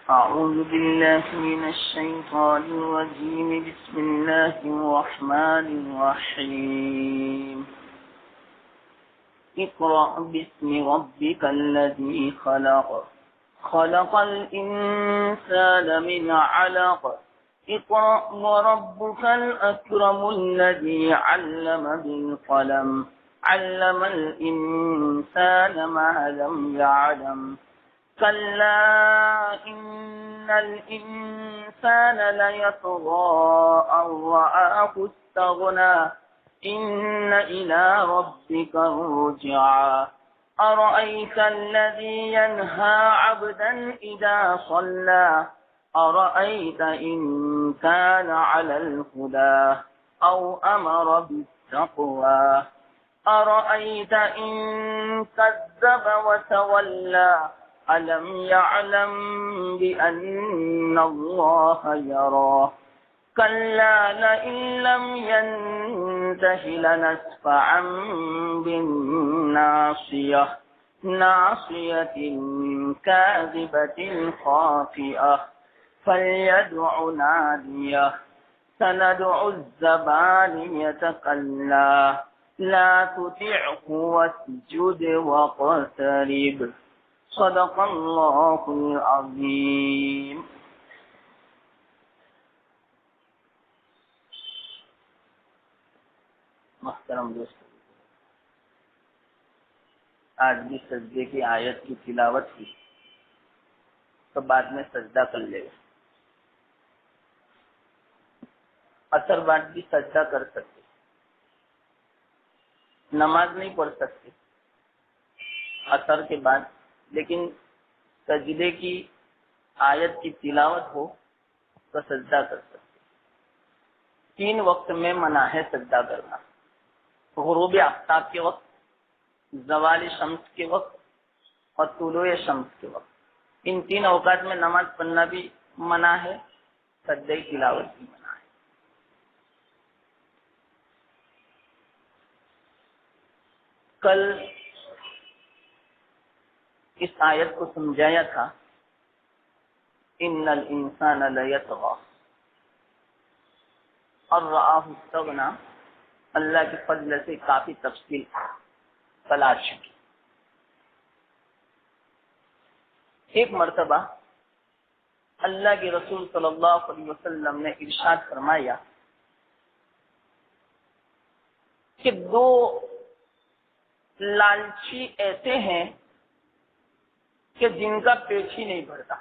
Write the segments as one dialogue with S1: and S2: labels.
S1: أعوذ بالله من الشيطان الرجيم. بسم الله الرحمن الرحيم. اقرأ باسم ربك الذي خلق. خلق الإنسان من علق. اقرأ وربك الأكرم الذي علم بالقلم. علم الإنسان ما لم يعلم. كلا إن الإنسان ليطغى أن رآه استغنى. إن إلى ربك الرجعى. أرأيت الذي ينهى عبدا إذا صلى. أرأيت إن كان على الهدى أو أمر بالتقوى. أرأيت إن كذب وتولى. ألم يعلم بأن الله يرى. كلا لئن لم ينته لنسفعا بالناصية. ناصية كاذبة خاطئة. فليدع ناديه. سندع الزبانية. كلا لا تطعه واسجد واقترب. صدق اللہ العظیم. محترم دوستو، آج بھی سجدے کی آیت کی تلاوت کی تو بعد میں سجدہ کر لے گا. اثر بعد بھی سجدہ کر سکتے، نماز نہیں پڑھ سکتے اثر کے بعد، لیکن سجدے کی آیت کی تلاوت ہو تو سجدہ کر سکتے. 3 وقت میں منع ہے سجدہ کرنا: غروب آفتاب کے وقت، زوال شمس کے وقت اور طلوع شمس کے وقت. ان 3 اوقات میں نماز پڑھنا بھی منع ہے، سجدے کی تلاوت بھی منع ہے. کل اس آیت کو سمجھایا تھا ان الانسان لیطغی اور رآہ استغنی. اللہ کے فضل سے کافی تفصیل تلاش کی. ایک مرتبہ اللہ کے رسول صلی اللہ علیہ وسلم نے ارشاد فرمایا کہ 2 لالچی ایسے ہیں کہ جن کا پیٹ ہی نہیں بھرتا.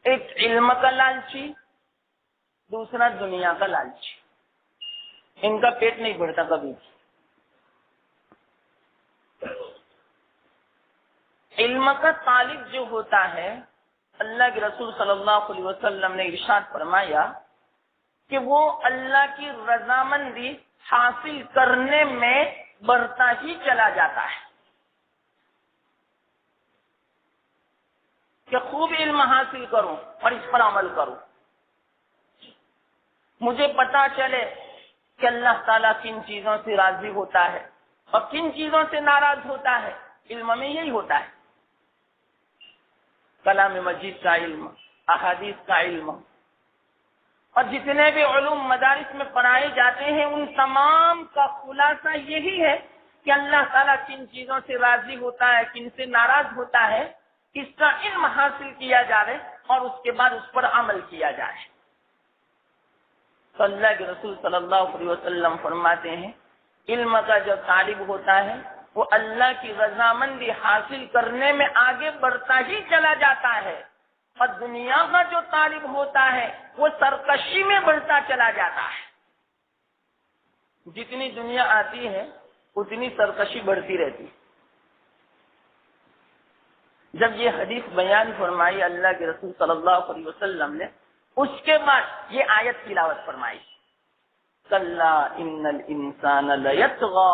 S1: ایک علم کا لالچی، دوسرا دنیا کا لالچی. ان کا پیٹ نہیں بھرتا کبھی بھی. علم کا طالب جو ہوتا ہے، اللہ کے رسول صلی اللہ علیہ وسلم نے ارشاد فرمایا کہ وہ اللہ کی رضامندی حاصل کرنے میں بڑھتا ہی چلا جاتا ہے. کہ خوب علم حاصل کروں اور اس پر عمل کروں، مجھے پتا چلے کہ اللہ تعالیٰ کن چیزوں سے راضی ہوتا ہے اور کن چیزوں سے ناراض ہوتا ہے. علم میں یہی ہوتا ہے، کلام مجید کا علم، احادیث کا علم، اور جتنے بھی علوم مدارس میں پڑھائے جاتے ہیں ان تمام کا خلاصہ یہی ہے کہ اللہ تعالیٰ کن چیزوں سے راضی ہوتا ہے، کن سے ناراض ہوتا ہے، اس کا علم حاصل کیا جائے اور اس کے بعد اس پر عمل کیا جائے. تو اللہ کے رسول صلی اللہ علیہ وسلم فرماتے ہیں علم کا جو طالب ہوتا ہے وہ اللہ کی رضامندی حاصل کرنے میں آگے بڑھتا ہی چلا جاتا ہے، اور دنیا کا جو طالب ہوتا ہے وہ سرکشی میں بڑھتا چلا جاتا ہے. جتنی دنیا آتی ہے اتنی سرکشی بڑھتی رہتی. جب یہ حدیث بیان فرمائی اللہ کے رسول صلی اللہ علیہ وسلم نے، اس کے بعد یہ آیت تلاوت فرمائی: کلا ان الانسان لیطغی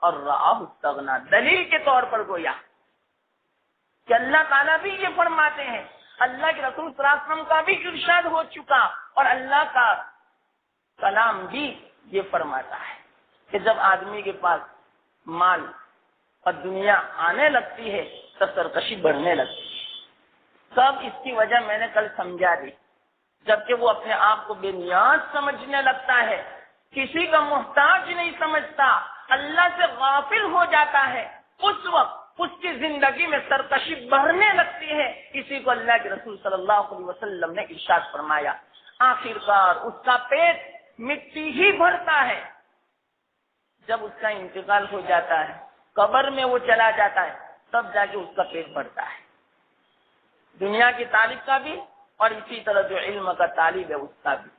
S1: اور رآہ استغنی. دلیل کے طور پر گویا کہ اللہ تعالیٰ بھی یہ فرماتے ہیں، اللہ کے رسول صلی اللہ علیہ وسلم کا بھی ارشاد ہو چکا اور اللہ کا کلام بھی یہ فرماتا ہے کہ جب آدمی کے پاس مال اور دنیا آنے لگتی ہے تو سرکشی بڑھنے لگتی ہے۔ سب اس کی وجہ میں نے کل سمجھا دی، جبکہ وہ اپنے آپ کو بے نیاز سمجھنے لگتا ہے، کسی کا محتاج نہیں سمجھتا، اللہ سے غافل ہو جاتا ہے، اس وقت اس کی زندگی میں سرکشی بڑھنے لگتی ہے۔ اسی کو اللہ کے رسول صلی اللہ علیہ وسلم نے ارشاد فرمایا، آخر کار اس کا پیٹ مٹی ہی بھرتا ہے۔ جب اس کا انتقال ہو جاتا ہے، قبر میں وہ چلا جاتا ہے، تب جا کے اس کا پیٹ بھرتا ہے، دنیا کی طالب کا بھی اور اسی طرح جو علم کا طالب ہے اس کا بھی۔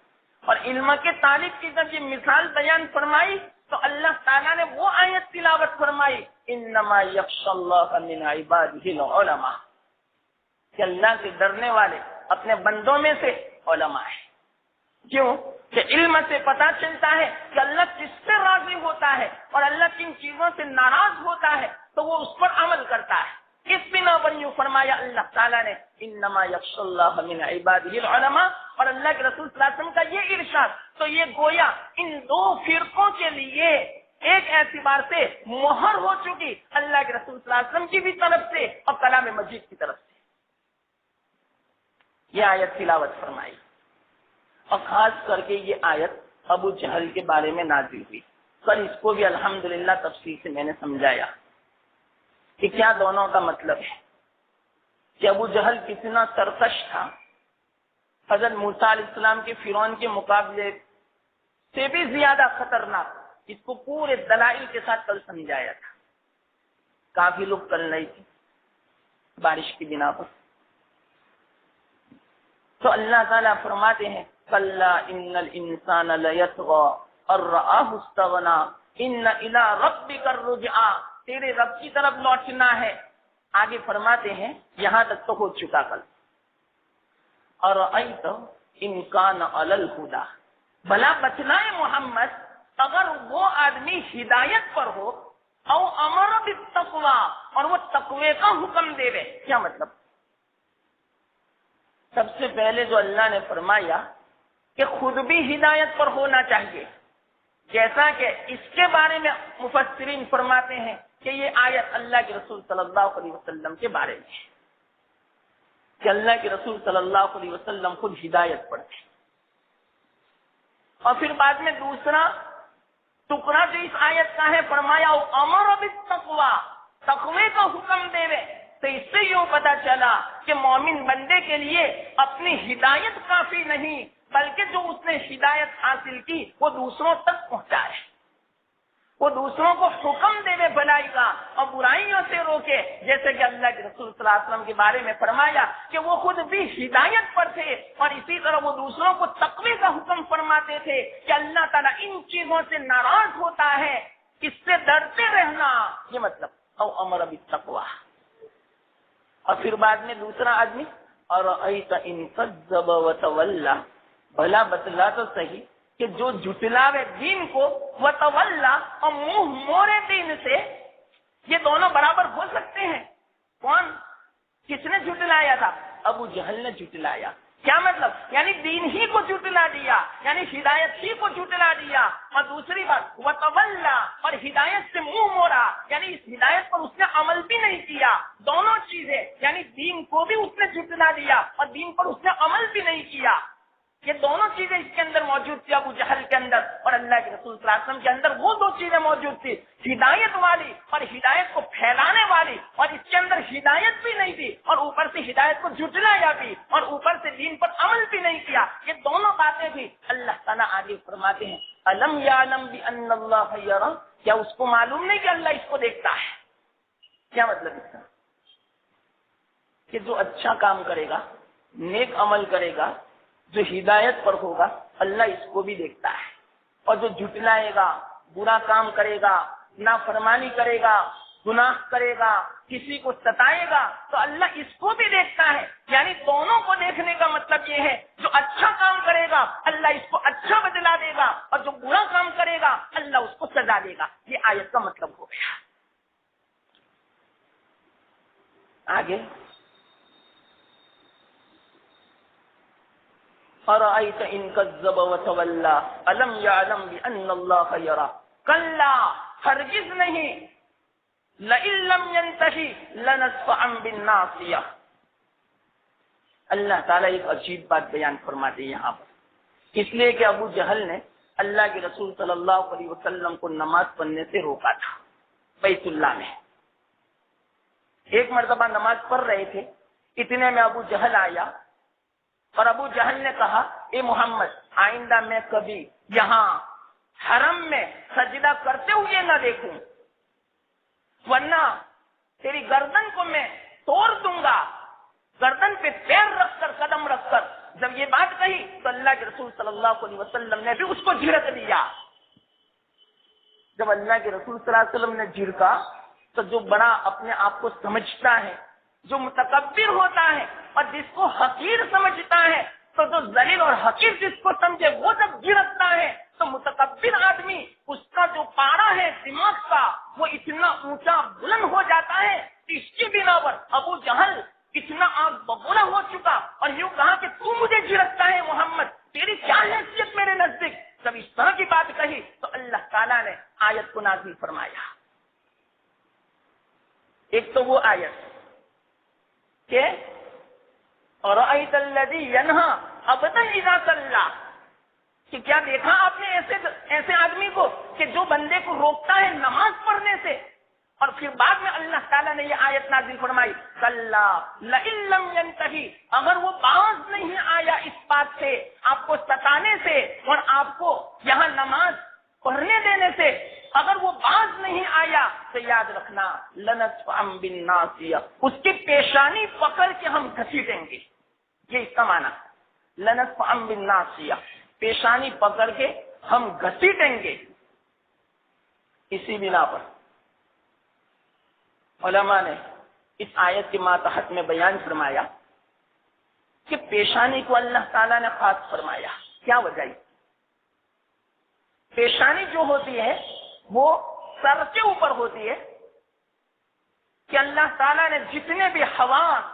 S1: اور علم کے طالب کی جب یہ مثال بیان فرمائی تو اللہ تعالیٰ نے وہ آیت تلاوت فرمائی، انما یخشی اللہ من عبادہ العلماء، کہ اللہ سے ڈرنے والے اپنے بندوں میں سے علماء ہیں۔ کیوں کہ علم سے پتا چلتا ہے کہ اللہ کس سے راضی ہوتا ہے اور اللہ کن چیزوں سے ناراض ہوتا ہے تو وہ اس پر عمل کرتا ہے۔ اس بنا پر یوں فرمایا اللہ تعالیٰ نے، انما یخشی اللہ من عبادہ العلماء، اور اللہ کے رسول صلی اللہ علیہ وسلم کا یہ ارشاد تو یہ گویا ان دو فرقوں کے لیے ایک اعتبار سے مہر ہو چکی، اللہ کے رسول صلی اللہ علیہ وسلم کی بھی طرف سے اور کلام مجید کی طرف سے یہ آیت تلاوت فرمائی۔ اور خاص کر کے یہ آیت ابو جہل کے بارے میں نازل ہوئی، کل اس کو بھی الحمدللہ تفصیل سے میں نے سمجھایا کہ کیا دونوں کا مطلب ہے، کہ ابو جہل کتنا سرکش تھا، حضرت موسیٰ علیہ السلام کے فرعون کے مقابلے سے بھی زیادہ خطرناک۔ اس کو پورے دلائل کے ساتھ کل سمجھایا تھا، کافی لوگ کل نہیں تھے بارش کی بنا پر۔ تو اللہ تعالیٰ فرماتے ہیں، کلا ان الانسان لیطغی ان رآہ استغنی ان الی ربک الرجعی، تیرے رب کی طرف لوٹنا ہے۔ آگے فرماتے ہیں، یہاں تک تو ہو چکا کل، ارأیت ان کان علی الہدی، بھلا بتلائے محمد اگر وہ آدمی ہدایت پر ہو، او امر بالتقوی، اور وہ تقوی کا حکم دے رہے، کیا مطلب؟ سب سے پہلے جو اللہ نے فرمایا کہ خود بھی ہدایت پر ہونا چاہیے، جیسا کہ اس کے بارے میں مفسرین فرماتے ہیں کہ یہ آیت اللہ کے رسول صلی اللہ علیہ وسلم کے بارے میں ہے، کہ اللہ کے رسول صلی اللہ علیہ وسلم خود ہدایت پر تھے۔ اور پھر بعد میں دوسرا ٹکڑا جو اس آیت کا ہے، فرمایا امر بالتقوی، تقوی کا حکم دے رہے۔ تو اس سے یوں پتا چلا کہ مومن بندے کے لیے اپنی ہدایت کافی نہیں، بلکہ جو اس نے ہدایت حاصل کی وہ دوسروں تک پہنچائے، وہ دوسروں کو حکم دے دے بھلائی کا اور برائیوں سے روکے، جیسے کہ اللہ کے رسول صلی اللہ علیہ وسلم کے بارے میں فرمایا کہ وہ خود بھی ہدایت پر تھے، اور اسی طرح وہ دوسروں کو تقوی کا حکم فرماتے تھے کہ اللہ تعالیٰ ان چیزوں سے ناراض ہوتا ہے، اس سے ڈرتے رہنا، یہ مطلب او امر بالتقوی۔ اور پھر بعد میں دوسرا آدمی، ارأیت ان کذب وتولی، بھلا بتلا تو صحیح کہ جو جھٹلاوے دین کو، وتولی، اور منہ موڑے دین سے، یہ دونوں برابر ہو سکتے ہیں؟ کون، کس نے جھٹلایا تھا؟ ابو جہل نے جھٹلایا۔ کیا مطلب؟ یعنی دین ہی کو جھٹلا دیا، یعنی ہدایت ہی کو جھٹلا دیا۔ اور دوسری بات وتولی، اور ہدایت سے منہ موڑا، یعنی اس ہدایت پر اس نے عمل بھی نہیں کیا۔ دونوں چیزیں، یعنی دین کو بھی اس نے جھٹلا دیا اور دین پر اس نے عمل بھی نہیں کیا۔ یہ دونوں چیزیں اس کے اندر موجود تھی، ابو جہل کے اندر اور اللہ کے رسول صلی اللہ علیہ وسلم کے اندر وہ دو چیزیں موجود تھی، ہدایت والی اور ہدایت کو پھیلانے والی، اور اس کے اندر ہدایت بھی نہیں تھی اور اوپر سے ہدایت کو جھٹلایا بھی اور اوپر سے دین پر عمل بھی نہیں کیا۔ یہ دونوں باتیں تھی۔ اللہ تعالیٰ آگے فرماتے ہیں، الم یعلم بان اللہ یری، کیا اس کو معلوم نہیں کہ اللہ اس کو دیکھتا ہے؟ کیا مطلب اس کا؟ کہ جو اچھا کام کرے گا، نیک عمل کرے گا، جو ہدایت پر ہوگا، اللہ اس کو بھی دیکھتا ہے، اور جو جھٹلائے گا، برا کام کرے گا، نافرمانی کرے گا، گناہ کرے گا، کسی کو ستائے گا، تو اللہ اس کو بھی دیکھتا ہے۔ یعنی دونوں کو دیکھنے کا مطلب یہ ہے، جو اچھا کام کرے گا اللہ اس کو اچھا بدلا دے گا، اور جو برا کام کرے گا اللہ اس کو سزا دے گا۔ یہ آیت کا مطلب ہو گیا۔ آگے ارأیت ان کذب وتولی الم یعلم بان اللہ یری، کلا، ہرگز نہیں، لئن لم ينتهي لنسفعا بالناصیہ۔ اللہ تعالیٰ ایک عجیب بات بیان فرماتے ہیں یہاں پر، اس لیے کہ ابو جہل نے اللہ کے رسول صلی اللہ علیہ وسلم کو نماز پڑھنے سے روکا تھا بیت اللہ میں۔ ایک مرتبہ نماز پڑھ رہے تھے، اتنے میں ابو جہل آیا اور ابو جہل نے کہا اے محمد، آئندہ میں کبھی یہاں حرم میں سجدہ کرتے ہوئے نہ دیکھوں، ورنہ تیری گردن کو میں توڑ دوں گا۔ گردن پہ پیر رکھ کر، قدم رکھ کر جب یہ بات کہی تو اللہ کے رسول صلی اللہ علیہ وسلم نے بھی اس کو جھڑک دیا۔ جب اللہ کے رسول صلی اللہ علیہ وسلم نے جھڑکا تو جو بڑا اپنے آپ کو سمجھتا ہے، جو متکبر ہوتا ہے اور جس کو حقیر سمجھتا ہے، تو جو ذلیل اور حقیر جس کو سمجھے وہ جب جھڑکتا ہے تو متکبر آدمی، اس کا جو پارا ہے دماغ کا وہ اتنا اونچا بلند ہو جاتا ہے، اس کی بنا پر ابو جہل اتنا آگ بگولا ہو چکا اور یوں کہا کہ تو مجھے جھڑکتا ہے محمد، تیری کیا حیثیت میرے نزدیک۔ جب اس طرح کی بات کہی تو اللہ تعالیٰ نے آیت کو نازل فرمایا۔ ایک تو وہ آیت کہ اَرَأَيْتَ الَّذِي يَنْهَى عَبْدًا إِذَا صَلَّىٰ، کہ کیا دیکھا آپ نے ایسے آدمی کو کہ جو بندے کو روکتا ہے نماز پڑھنے سے۔ اور پھر بعد میں اللہ تعالیٰ نے یہ آیت نازل فرمائی کَلَّا لَئِن لَّمْ يَنْتَهِ، اگر وہ باز نہیں آیا اس بات سے، آپ کو ستانے سے اور آپ کو یہاں نماز پڑھنے دینے سے، اگر وہ باز نہیں آیا تو یاد رکھنا لَنَسْفَعًا بِالنَّاصِیَہ، اس کی پیشانی پکڑ کے ہم گھسیٹیں گے۔ یہ اس کا معنی لَنَسْفَعًا بِالنَّاصِیَہ، پیشانی پکڑ کے ہم گھسیٹیں گے۔ اسی بنا پر علماء نے اس آیت کے ماتحت میں بیان فرمایا کہ پیشانی کو اللہ تعالیٰ نے خاص فرمایا۔ کیا وجہ؟ پیشانی جو ہوتی ہے وہ سر کے اوپر ہوتی ہے کہ اللہ تعالیٰ نے جتنے بھی حواس،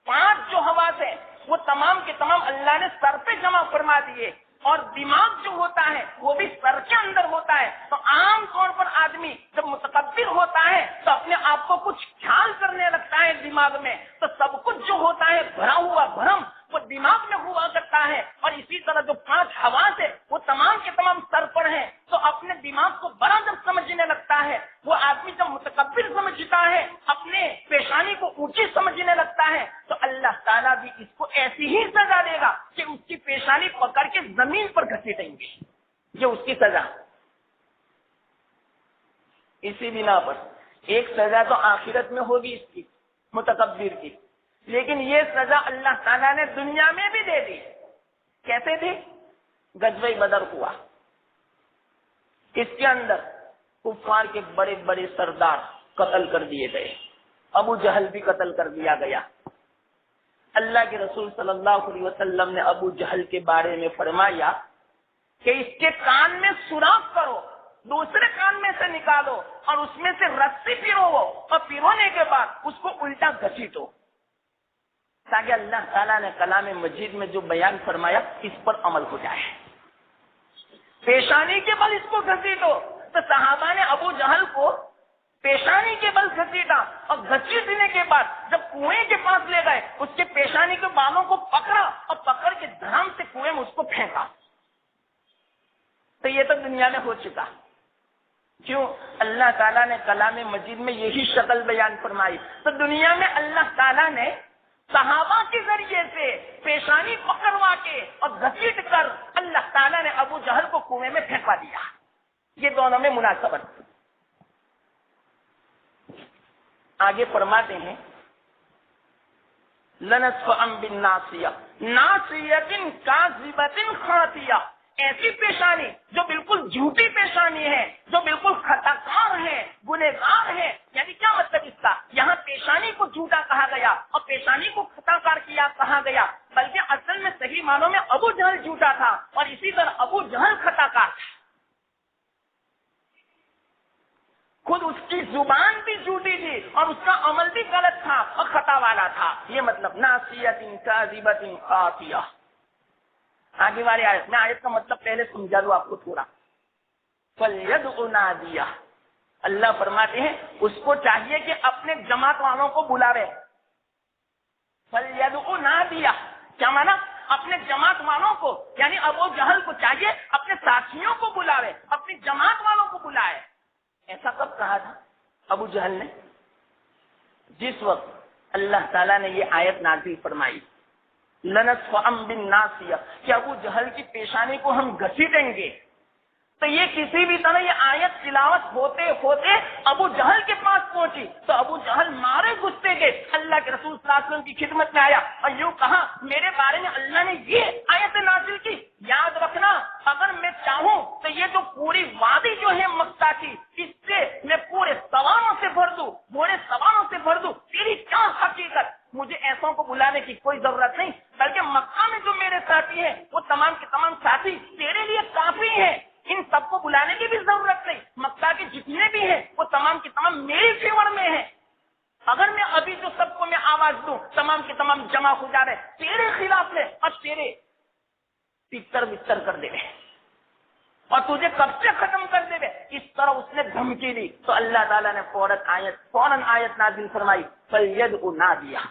S1: 5 جو حواس ہیں وہ تمام کے تمام اللہ نے سر پہ جمع فرما دیے، اور دماغ جو ہوتا ہے وہ بھی سر کے اندر ہوتا ہے۔ تو عام طور پر آدمی جب متکبر ہوتا ہے تو اپنے آپ کو کچھ خیال کرنے لگتا ہے دماغ میں، تو سب کچھ جو ہوتا ہے بھرا ہوا بھرم وہ دماغ میں ہوا کرتا ہے، اور اسی طرح جو 5 حواس ہے وہ تمام کے تمام سر پر ہیں، تو اپنے دماغ کو بڑا جب سمجھنے لگتا ہے وہ آدمی، جب متکبر سمجھتا ہے اپنے پیشانی کو اونچی سمجھنے لگتا ہے، تو اللہ تعالیٰ بھی اس کو ایسی ہی سزا دے گا کہ اس کی پیشانی پکڑ کے زمین پر گھسیٹیں گے۔ یہ اس کی سزا۔ اسی بنا پر ایک سزا تو آخرت میں ہوگی اس کی، متکبر کی، لیکن یہ سزا اللہ تعالیٰ نے دنیا میں بھی دے دی۔ کیسے تھی؟ غزوہ بدر ہوا، اس کے اندر کفار کے بڑے بڑے سردار قتل کر دیے گئے، ابو جہل بھی قتل کر دیا گیا۔ اللہ کے رسول صلی اللہ علیہ وسلم نے ابو جہل کے بارے میں فرمایا کہ اس کے کان میں سوراخ کرو، دوسرے کان میں سے نکالو اور اس میں سے رسی پیرو، اور پیرونے کے بعد اس کو الٹا گھسیٹو، تاکہ اللہ تعالیٰ نے کلام مجید میں جو بیان فرمایا اس پر عمل ہو جائے۔ پیشانی کے بل اس کو گھسیٹو، تو صحابہ نے ابو جہل کو پیشانی کے بل گھسیٹا، اور گھسیٹنے کے بعد جب کنویں کے پاس لے گئے اس کے پیشانی کے بالوں کو پکڑا اور پکڑ کے دھڑام سے کنویں میں اس کو پھینکا۔ تو یہ تو دنیا میں ہو چکا۔ کیوں؟ اللہ تعالیٰ نے کلام مجید میں یہی شکل بیان فرمائی۔ تو دنیا میں اللہ تعالیٰ نے صحابہ کے ذریعے سے پیشانی پکڑوا کے اور گھسیٹ کر اللہ تعالیٰ نے ابو جہل کو کنویں میں پھینکوا دیا۔ یہ دونوں میں مناسبت۔ آگے فرماتے ہیں لَنَسْفَعًا بِالنَّاصِیَہ نَاصِیَةٍ کَاذِبَةٍ خَاطِیَہ، ایسی پیشانی جو بالکل جھوٹی پیشانی ہے، جو بالکل خطا کار ہے، گنہگار ہے۔ یعنی کیا مطلب اس کا؟ یہاں پیشانی کو جھوٹا کہا گیا اور پیشانی کو خطا کار کیا کہا گیا، بلکہ اصل میں صحیح معنوں میں ابو جہل جھوٹا تھا اور اسی طرح ابو جہل خطا کار تھا۔ خود اس کی زبان بھی جھوٹی تھی اور اس کا عمل بھی غلط تھا اور خطا والا تھا۔ یہ مطلب ناصیۃ کاذبۃ خاطیہ۔ آگے والی آیت میں آیت کا مطلب پہلے سمجھا دوں آپ کو تھوڑا۔ فَلْيَدْعُ نَادِیَہُ، اللہ فرماتے ہیں اس کو چاہیے کہ اپنے جماعت والوں کو بلاوے. فَلْيَدْعُ نَادِيَهُ کیا مانا؟ اپنے جماعت والوں کو، یعنی ابو جہل کو چاہیے اپنے ساتھیوں کو بلاوے، اپنی جماعت والوں کو بلائے. ایسا کب کہا تھا ابو جہل نے؟ جس وقت اللہ تعالیٰ نے یہ آیت نازل فرمائی لَنَسْفَعًا بِالنَّاصِيَةِ کہ ابو جہل کی پیشانی کو ہم گھسیٹیں گے. تو یہ کسی بھی طرح یہ آیت تلاوت ہوتے ہوتے ابو جہل کے پاس پہنچی تو ابو جہل مارے گھستے گئے. اللہ کے رسول صلی اللہ علیہ وسلم کی خدمت میں آیا اور یوں کہا میرے بارے میں اللہ نے یہ آیت نازل کی. یاد رکھنا اگر میں چاہوں تو یہ جو پوری وادی جو ہے مکہ کی اس سے میں پورے سواروں سے بھر دوں، گھوڑے سواروں سے بھر دوں. تیری کیا حقیقت؟ مجھے ایسوں کو بلانے کی کوئی ضرورت نہیں، بلکہ مکہ میں جو میرے ساتھی ہیں وہ تمام کے تمام ساتھی تیرے لیے کافی ہیں. ان سب کو بلانے کی بھی ضرورت نہیں. مکہ کے جتنے بھی ہیں وہ تمام کے تمام میری فیور میں ہیں. اگر میں ابھی جو سب کو میں آواز دوں تمام کے تمام جمع ہو جا رہے تیرے خلاف میں اور تیرے پتر بستر کر دے اور تجھے کب سے ختم کر دے. اس طرح اس نے دھمکی دی تو اللہ تعالیٰ نے فوراً آیت نازل فرمائی فَلْيَدْعُ نَادِيَهُ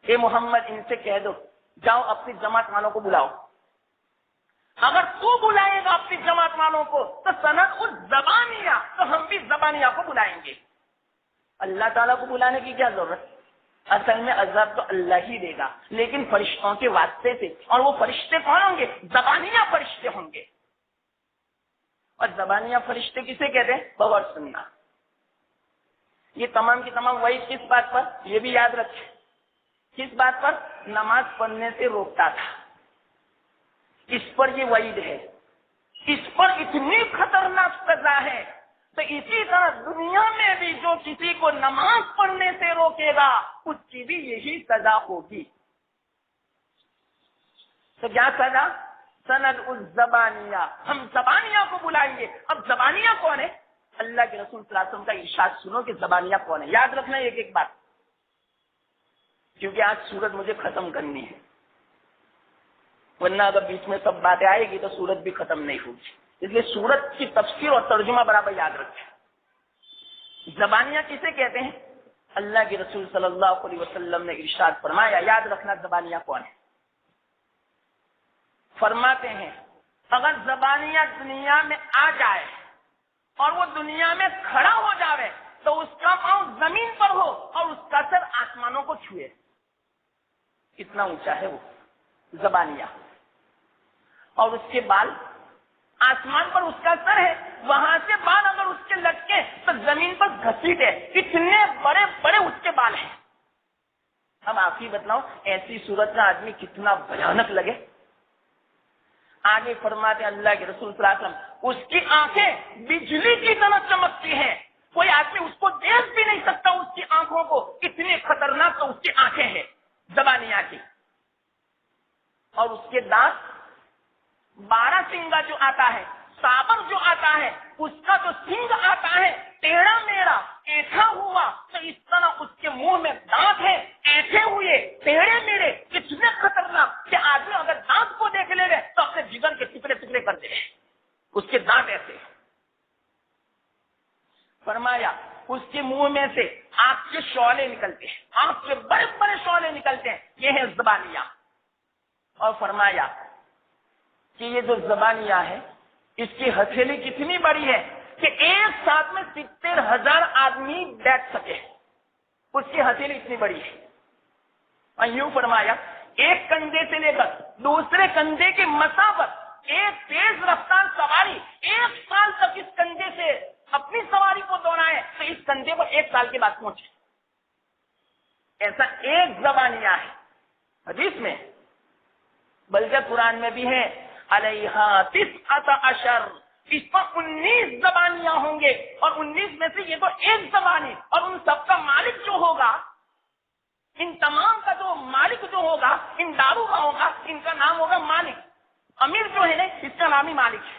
S1: اے محمد ان سے کہہ دو جاؤ اپنی جماعت والوں کو بلاؤ. اگر تو بلائے گا اپنی جماعت والوں کو تو سند اس زبانیہ تو ہم بھی زبانیہ کو بلائیں گے. اللہ تعالیٰ کو بلانے کی کیا ضرورت؟ اصل میں عذاب تو اللہ ہی دے گا لیکن فرشتوں کے واسطے سے. اور وہ فرشتے کون ہوں گے؟ زبانیہ فرشتے ہوں گے. اور زبانیہ فرشتے کسے کہتے ہیں؟ بغور سننا. یہ تمام کی تمام وہی کس بات پر؟ یہ بھی یاد رکھیں کس بات پر؟ نماز پڑھنے سے روکتا تھا. اس پر یہ وعید ہے. اس پر اتنی خطرناک سزا ہے. تو اسی طرح دنیا میں بھی جو کسی کو نماز پڑھنے سے روکے گا اس کی بھی یہی سزا ہوگی. تو کیا سزا؟ سند الزبانیہ ہم زبانیہ کو بلائیں گے. اب زبانیہ کون ہے؟ اللہ کے رسول صلی اللہ علیہ وسلم کا ارشاد سنو کہ زبانیہ کون ہے. یاد رکھنا ایک ایک بات کیونکہ آج سورت مجھے ختم کرنی ہے ورنہ اگر بیچ میں سب باتیں آئے گی تو سورت بھی ختم نہیں ہوگی. اس لیے سورت کی تفسیر اور ترجمہ برابر یاد رکھیں. زبانیہ کسے کہتے ہیں؟ اللہ کے رسول صلی اللہ علیہ وسلم نے ارشاد فرمایا. یاد رکھنا زبانیہ کون ہے. فرماتے ہیں اگر زبانیہ دنیا میں آ جائے اور وہ دنیا میں کھڑا ہو جاوے تو اس کا پاؤں زمین پر ہو اور اس کا سر آسمانوں کو چھوئے. کتنا اونچا ہے وہ زبانیہ. اور اس کے بال آسمان پر اس کا سر ہے وہاں سے بال اگر اس کے لٹکے تو زمین پر گھسیٹے. اتنے بڑے بڑے اس کے بال ہیں. اب آپ ہی بتلاؤ ایسی صورت کا آدمی کتنا بھیانک لگے. آگے فرماتے اللہ کے رسول صلی اللہ علیہ وسلم اس کی آنکھیں بجلی کی طرح چمکتی ہیں. کوئی آدمی اس کو دیکھ بھی نہیں سکتا اس کی آنکھوں کو. اتنی خطرناک تو اس کی آنکھیں ہیں زبانیہ کی. اور اس کے دانت 12 سنگا جو آتا ہے سابر جو آتا ہے اس کا جو سنگ آتا ہے ٹیڑھا میڑا ایٹھا ہوا تو اس طرح اس کے منہ میں دانت ہے ایٹھے ہوئے ٹیڑھے میڑے. اتنے خطرناک کہ آدمی اگر دانت کو دیکھ لے گئے تو اپنے جگر کے ٹکڑے ٹکڑے کر دے. اس کے دانت ایسے. فرمایا اس کے منہ میں سے آنکھ کے شعلے نکلتے ہیں. آنکھ کے بڑے بڑے شعلے نکلتے ہیں. یہ ہے زبانیہ. اور فرمایا کہ یہ جو زبانیہ ہے اس کی ہتھیلی کتنی بڑی ہے کہ ایک ساتھ میں 70,000 آدمی بیٹھ سکے. اس کی ہتھیلی اتنی بڑی ہے. اور یوں فرمایا ایک کندھے سے لے کر دوسرے کندھے کے مسافت ایک تیز رفتار سواری 1 سال تک اس کندھے سے اپنی سواری کو دوڑائے تو اس کندھے پر 1 سال کے بعد پہنچے. ایسا ایک زبانیہ ہے حدیث میں بلکہ قرآن میں بھی ہے علیہا 19 اس پر 19 زبانیاں ہوں گے اور 19 میں سے یہ تو ایک زبانی. اور ان سب کا مالک جو ہوگا ان تمام کا جو مالک جو ہوگا ان دارو کا ہوگا ان کا نام ہوگا مالک. امیر جو ہے نا اس کا نام ہی مالک ہے.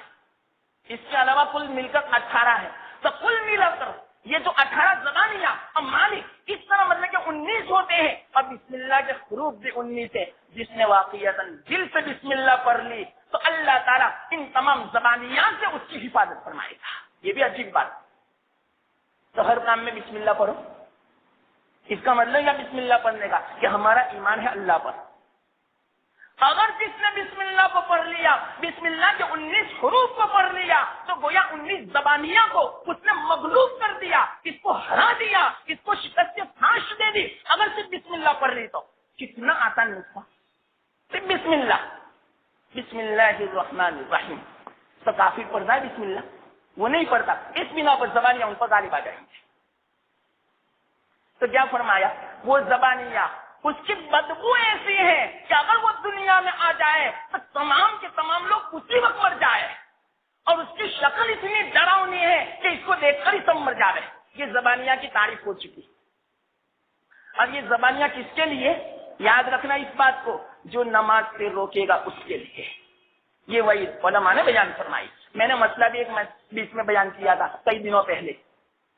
S1: اس کے علاوہ کل مل کر 18 ہے. تو کل ملا کر یہ جو 18 زبانیاں اور مالک اس طرح مطلب کہ 19 ہوتے ہیں. اور بسم اللہ کے حروف بھی 19 ہے. جس نے واقعیتاً دل سے بسم اللہ پڑھ لی تو اللہ تعالیٰ ان تمام زبانیات سے اس کی حفاظت فرمائے گا. یہ بھی عجیب بات. تو ہر کام میں بسم اللہ پڑھو. اس کا مطلب کیا بسم اللہ پڑھنے کا؟ کہ ہمارا ایمان ہے اللہ پر. اگر جس نے بسم اللہ کو پڑھ لیا، بسم اللہ کے 19 حروف کو پڑھ لیا، تو گویا 19 زبانیہ کو اس نے مغلوب کر دیا، اس کو ہرا دیا، اس کو شکست پھانس دے دی. اگر صرف بسم اللہ پڑھ لی تو کتنا آسان نسخہ. صرف بسم اللہ، بسم اللہ الرحمن الرحیم. تو کافر پڑھتا ہے بسم اللہ؟ وہ نہیں پڑھتا. اس بنا پر زبانیہ ان پر غالب آ جائیں گے. تو کیا فرمایا؟ وہ زبانیہ اس کی بدبو ایسی ہے کہ اگر وہ دنیا میں آ جائے تو تمام کے تمام لوگ اسی وقت مر جائے، اور اس کی شکل اتنی ڈراؤنی ہے کہ اس کو دیکھ کر ہی سب مر جائے. یہ زبانیہ کی تعریف ہو چکی. اور یہ زبانیہ کس کے لیے؟ یاد رکھنا اس بات کو، جو نماز سے روکے گا اس کے لیے. یہ وہی علماء نے بیان فرمائی. میں نے مسئلہ بھی ایک بیچ میں بیان کیا تھا کئی دنوں پہلے.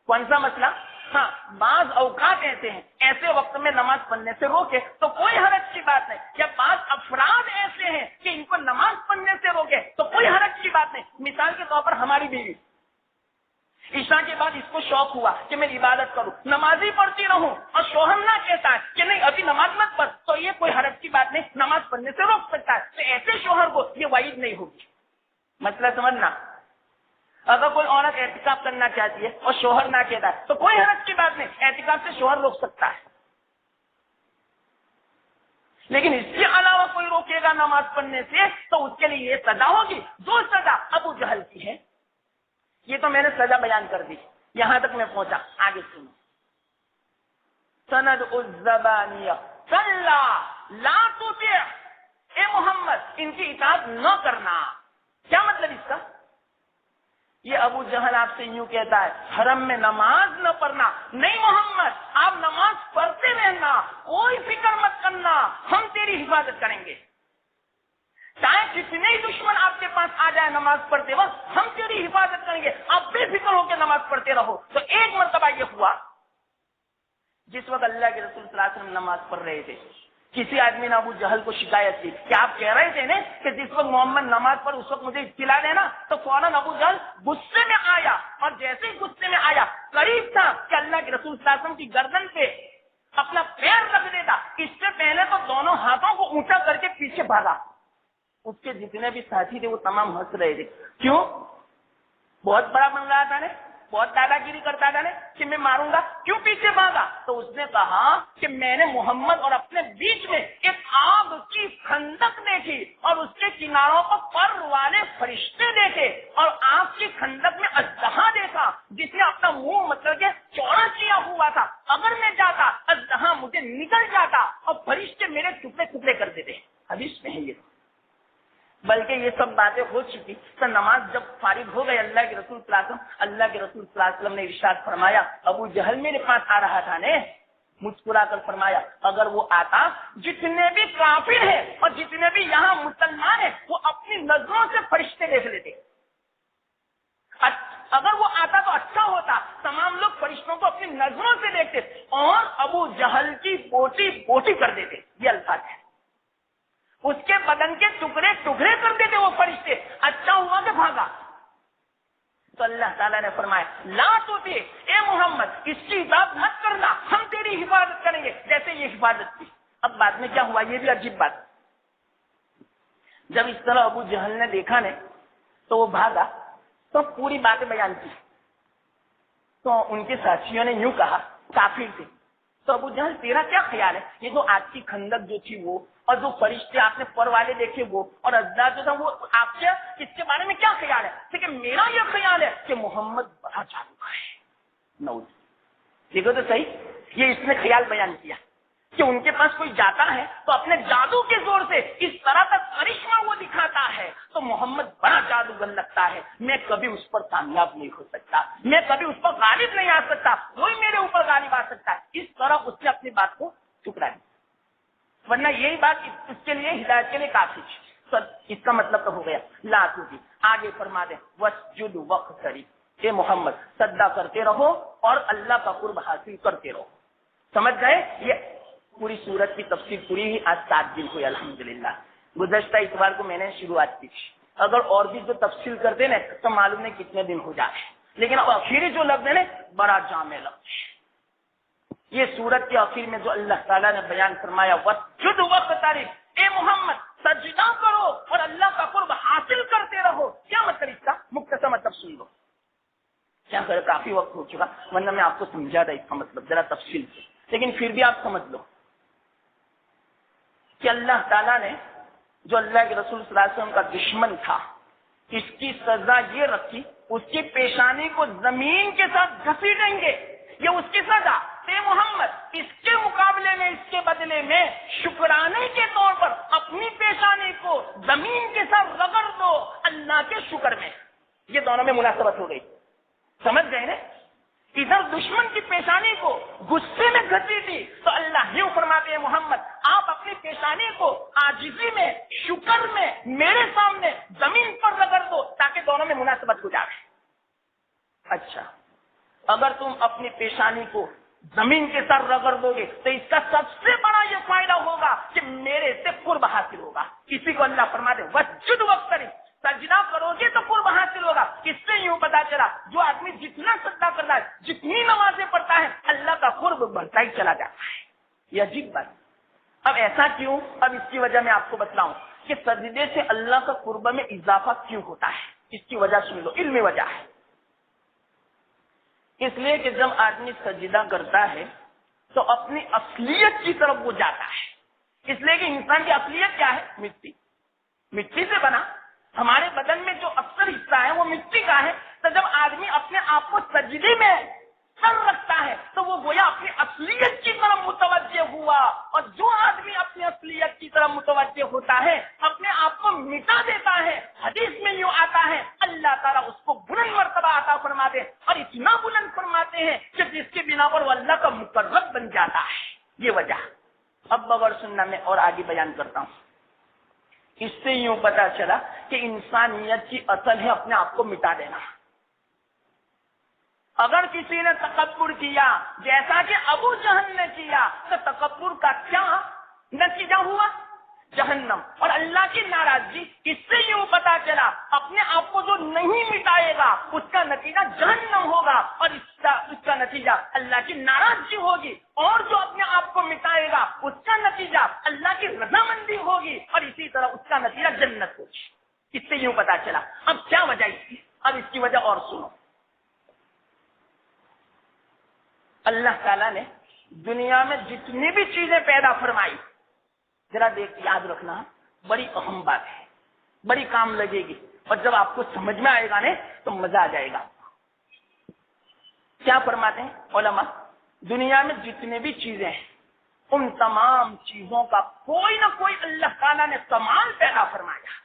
S1: کون سا مسئلہ؟ ہاں، بعض اوقات ایسے ہیں، ایسے وقت میں نماز پڑھنے سے روکے تو کوئی حرج کی بات نہیں. یا بعض افراد ایسے ہیں کہ ان کو نماز پڑھنے سے روکے تو کوئی حرج کی بات نہیں. مثال کے طور پر ہماری بیوی، عشاء کے بعد اس کو شوق ہوا کہ میں عبادت کروں، نماز ہی پڑھتی رہوں، اور شوہر نہ کہتا ہے کہ نہیں ابھی نماز مت پڑھ، تو یہ کوئی حرج کی بات نہیں، نماز پڑھنے سے روک سکتا ہے. تو ایسے شوہر کو یہ وعید نہیں ہوگی. مطلب سمجھنا. اگر کوئی عورت اعتکاف کرنا چاہتی ہے اور شوہر نہ کہتا ہے تو کوئی حرج کی بات نہیں، اعتکاف سے شوہر روک سکتا ہے. لیکن اس کے علاوہ کوئی روکے گا نماز پڑھنے سے تو اس کے لیے یہ سزا ہوگی جو سزا ابو جہل کی ہے. یہ تو میں نے سزا بیان کر دی، یہاں تک میں پہنچا. آگے سنو. سند الزبانیہ کلا لا تطع، اے محمد ان کی اطاعت نہ کرنا. کیا مطلب اس کا؟ یہ ابو جہل آپ سے یوں کہتا ہے حرم میں نماز نہ پڑھنا. نہیں محمد، آپ نماز پڑھتے رہنا، کوئی فکر مت کرنا، ہم تیری حفاظت کریں گے. چاہے کتنے ہی دشمن آپ کے پاس آ جائے نماز پڑھتے وقت، ہم تیری حفاظت کریں گے، آپ بے فکر ہو کے نماز پڑھتے رہو. تو ایک مرتبہ یہ ہوا جس وقت اللہ کے رسول صلی اللہ علیہ وسلم نماز پڑھ رہے تھے، کسی آدمی نے ابو جہل کو شکایت کی کہ آپ کہہ رہے تھے نا کہ جس وقت محمد نماز پڑھ اس وقت مجھے اطلاع دینا. تو فوراً ابو جہل غصے میں آیا، اور جیسے ہی غصے میں آیا قریب تھا کہ اللہ کے رسول صلی اللہ علیہ وسلم کی گردن پہ اپنا پیر رکھ دیتا. اس سے پہلے تو دونوں ہاتھوں کو اونچا کر کے پیچھے بھاگا. اس کے جتنے بھی ساتھی تھے وہ تمام ہنس رہے تھے. کیوں؟ بہت بڑا بن رہا تھا نا، بہت دادا گیری کرتا تھا نا کہ میں ماروں گا. کیوں پیچھے بھاگا؟ تو اس نے کہا کہ میں نے محمد اور اپنے بیچ میں ایک آگ کی خندق دیکھی، اور اس کے کناروں پر پر والے فرشتے دیکھے، اور آگ کی خندق میں اژدہا دیکھا جس نے اپنا منہ مطلب کہ چوڑا کیا ہوا تھا. اگر میں جاتا اژدہا مجھے نکل جاتا اور فرشتے میرے ٹکڑے ٹکڑے کر دیتے. حدیث میں ہے یہ. بلکہ یہ سب باتیں ہو چکی تو نماز جب فارغ ہو گئی اللہ کے رسول صلی اللہ علیہ وسلم نے ارشاد فرمایا ابو جہل میرے پاس آ رہا تھا نے، مسکرا کر فرمایا اگر وہ آتا، جتنے بھی کافر ہیں اور جتنے بھی یہاں مسلمان ہیں وہ اپنی نظروں سے فرشتے دیکھ لیتے. اگر وہ آتا تو اچھا ہوتا، تمام لوگ فرشتوں کو اپنی نظروں سے دیکھتے اور ابو جہل کی بوٹی بوٹی کر دیتے. یہ الفاظ ہے. اس کے بدن کے ٹکڑے ٹکڑے کر دیتے وہ فرشتے. اچھا ہوا کہ بھاگا. تو اللہ تعالیٰ نے فرمایا لا تطع، اے محمد اس کی اطاعت مت کرنا، ہم تیری حفاظت کریں گے جیسے یہ حفاظت کی. اب بعد میں کیا ہوا یہ بھی عجیب بات. جب اس طرح ابو جہل نے دیکھا نے تو وہ بھاگا تو پوری باتیں بیان کی. تو ان کے ساتھیوں نے یوں کہا، کافر تھے، تو ابو جہل تیرا کیا خیال ہے؟ یہ جو آگ کی خندق جو تھی وہ، اور جو فرشتے آپ نے پر والے دیکھے وہ، اور اژدہا جو تھا وہ، آپ کے اس کے بارے میں کیا خیال ہے؟ لیکن میرا یہ خیال ہے کہ محمد بڑا جادوگر ہے. نعوذ. دیکھو تو صحیح، یہ اس نے خیال بیان کیا کہ ان کے پاس کوئی جاتا ہے تو اپنے جادو کے زور سے اس طرح کا کرشمہ وہ دکھاتا ہے تو محمد بڑا جادوگر لگتا ہے. میں کبھی اس پر کامیاب نہیں ہو سکتا، میں کبھی اس پر غالب نہیں آ سکتا، وہی میرے اوپر غالب آ سکتا ہے. اس طرح اس نے اپنی بات کو ٹھکرا دیا. ورنہ یہی بات اس کے لیے ہدایت کے لیے کافی تھی. تو اس کا مطلب تو ہو گیا لا تطع. آگے فرما دیں واسجد واقترب، اے محمد سجدہ کرتے رہو اور اللہ کا قرب حاصل کرتے رہو. سمجھ گئے؟ یہ پوری سورت کی تفسیر پوری ہی آج 7 دن ہوئی الحمدللہ. گزشتہ اتوار کو میں نے شروعات کی. اگر اور بھی جو تفصیل کرتے نا تو معلوم نہیں کتنے دن ہو جائے. لیکن اب آخری جو لفظ ہے نا بڑا جامع لفظ ہے. یہ سورت کے آخر میں جو اللہ تعالیٰ نے بیان فرمایا وَاسْجُدْ وَاقْتَرِب، اے محمد سجدہ کرو اور اللہ کا قرب حاصل کرتے رہو. کیا مطلب اس کا؟ مختصر مطلب سن لو. کیا کرے، کافی وقت ہو چکا ورنہ میں آپ کو سمجھا تھا اس کا مطلب ذرا تفصیل سے، لیکن پھر بھی آپ سمجھ لو کہ اللہ تعالیٰ نے جو اللہ کے رسول صلی اللہ علیہ وسلم کا دشمن تھا اس کی سزا یہ رکھی، اس کی پیشانی کو زمین کے ساتھ گھسیٹیں گے. یہ اس کی سزا. اے محمد اس کے مقابلے میں، اس کے بدلے میں شکرانے کے طور پر اپنی پیشانی کو زمین کے ساتھ رگڑ دو اللہ کے شکر میں. یہ دونوں میں مناسبت ہو گئی. سمجھ گئے نا؟ ادھر دشمن کی پیشانی کو غصے میں گھسیٹی تو اللہ یوں فرماتے ہیں محمد آپ اپنی پیشانی کو عاجزی میں، شکر میں میرے سامنے زمین پر رگڑ دو تاکہ دونوں میں مناسبت ہو جائے. اچھا، اگر تم اپنی پیشانی کو زمین کے ساتھ رگڑ دو گے تو اس کا سب سے بڑا یہ فائدہ ہوگا کہ میرے سے قرب حاصل ہوگا. کسی کو اللہ فرماتے وسجد وقترب، سجدہ کرو گے تو قرب حاصل ہوگا. اس سے یوں پتا چلا جو آدمی جتنا سجدہ کرتا ہے، جتنی نمازیں پڑھتا ہے، اللہ کا قرب بڑھتا ہی چلا جاتا ہے. یہ عجیب بات. اب ایسا کیوں؟ اب اس کی وجہ میں آپ کو بتلاؤں کہ سجدے سے اللہ کا قرب میں اضافہ کیوں ہوتا ہے. اس کی وجہ سن لو، علمی وجہ ہے. اس لیے کہ جب آدمی سجدہ کرتا ہے تو اپنی اصلیت کی طرف وہ جاتا ہے. اس لیے کہ انسان کی اصلیت کیا ہے؟ مٹی. مٹی سے بنا. ہمارے بدن میں جو اکثر حصہ ہے وہ مٹی کا ہے. تو جب آدمی اپنے آپ کو سجدے میں سر رکھتا ہے تو وہ گویا اپنی اصلیت کی طرف متوجہ ہوا. اور جو آدمی اپنی اصلیت کی طرف متوجہ ہوتا ہے اپنے آپ کو مٹا دیتا ہے. حدیث میں یوں آتا ہے اللہ تعالیٰ اس کو بلند مرتبہ عطا فرما دے، اور اتنا بلند فرماتے ہیں کہ جس کی بنا پر وہ اللہ کا مقرب بن جاتا ہے. یہ وجہ. اب بغیر سننا میں اور آگے بیان کرتا ہوں. اس سے یوں پتا چلا کہ انسانیت کی اصل ہے اپنے آپ کو مٹا دینا. اگر کسی نے تکبر کیا جیسا کہ ابو جہل نے کیا تو تکبر کا کیا نتیجہ ہوا؟ جہنم اور اللہ کی ناراضگی. اس سے یوں پتا چلا اپنے آپ کو جو نہیں مٹائے گا اس کا نتیجہ جہنم ہوگا، اور اس کا نتیجہ اللہ کی ناراضگی ہوگی. اور جو اپنے آپ کو مٹائے گا اس کا نتیجہ اللہ کی رضامندی ہوگی، اور اسی طرح اس کا نتیجہ جنت ہوگی. اس سے یوں پتا چلا. اب کیا وجہ اس کی؟ اب اس کی وجہ اور سنو. اللہ تعالیٰ نے دنیا میں جتنی بھی چیزیں پیدا فرمائی، ذرا دیکھ یاد رکھنا بڑی اہم بات ہے، بڑی کام لگے گی، اور جب آپ کو سمجھ میں آئے گا نا تو مزہ آ جائے گا. کیا فرماتے ہیں علماء؟ دنیا میں جتنے بھی چیزیں ہیں ان تمام چیزوں کا کوئی نہ کوئی اللہ تعالیٰ نے کمال پیدا فرمایا.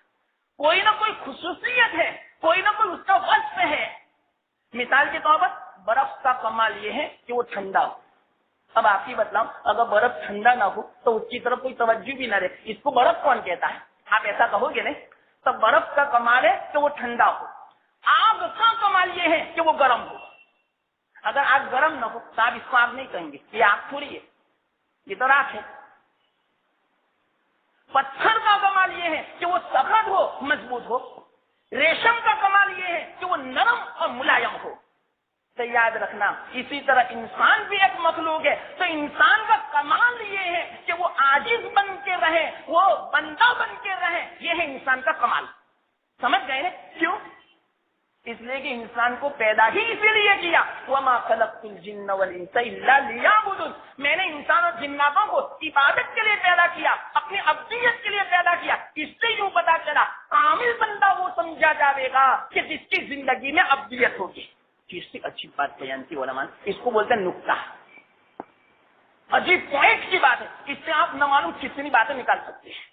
S1: کوئی نہ کوئی خصوصیت ہے، کوئی نہ کوئی اس کا وصف ہے. مثال کے طور پر برف کا کمال یہ ہے کہ وہ ٹھنڈا ہو. اب آپ ہی بتلاؤ اگر برف ٹھنڈا نہ ہو تو اس کی طرف کوئی توجہ بھی نہ رہے. اس کو برف کون کہتا ہے؟ آپ ایسا کہو گے نہیں. تو برف کا کمال ہے کہ وہ ٹھنڈا ہو. آگ کا کمال یہ ہے کہ وہ گرم ہو. اگر آگ گرم نہ ہو تو آپ اس کو آگ نہیں کہیں گے، یہ آگ تھوڑی ہے، یہ تو راکھ ہے. پتھر کا کمال یہ ہے کہ وہ سخت ہو، مضبوط ہو. ریشم کا کمال یہ ہے کہ وہ نرم اور ملائم ہو. تو یاد رکھنا اسی طرح انسان بھی ایک مخلوق ہے. تو انسان کا کمال یہ ہے کہ وہ عاجز بن کے رہے، وہ بندہ بن کے رہے. یہ ہے انسان کا کمال. سمجھ گئے نا؟ کیوں؟ اس لیے کہ انسان کو پیدا ہی اسی لیے کیا. وَمَا خَلَقْتُ الْجِنَّ وَالْإِنسَ إِلَّا لِيَعْبُدُونِ. میں نے انسانوں جناتوں کو عبادت کے لیے پیدا کیا، اپنی ابدیت کے لیے پیدا کیا. اس سے یوں پتا چلا کامل بندہ وہ سمجھا جائے گا کہ جس کی زندگی میں ابدیت ہوگی. کسی اچھی بات بیان کی علماء، اس کو بولتے ہیں نکتہ. عجیب پوائنٹ کی بات ہے. اس سے آپ نہ معلوم کتنی باتیں نکال سکتے ہیں.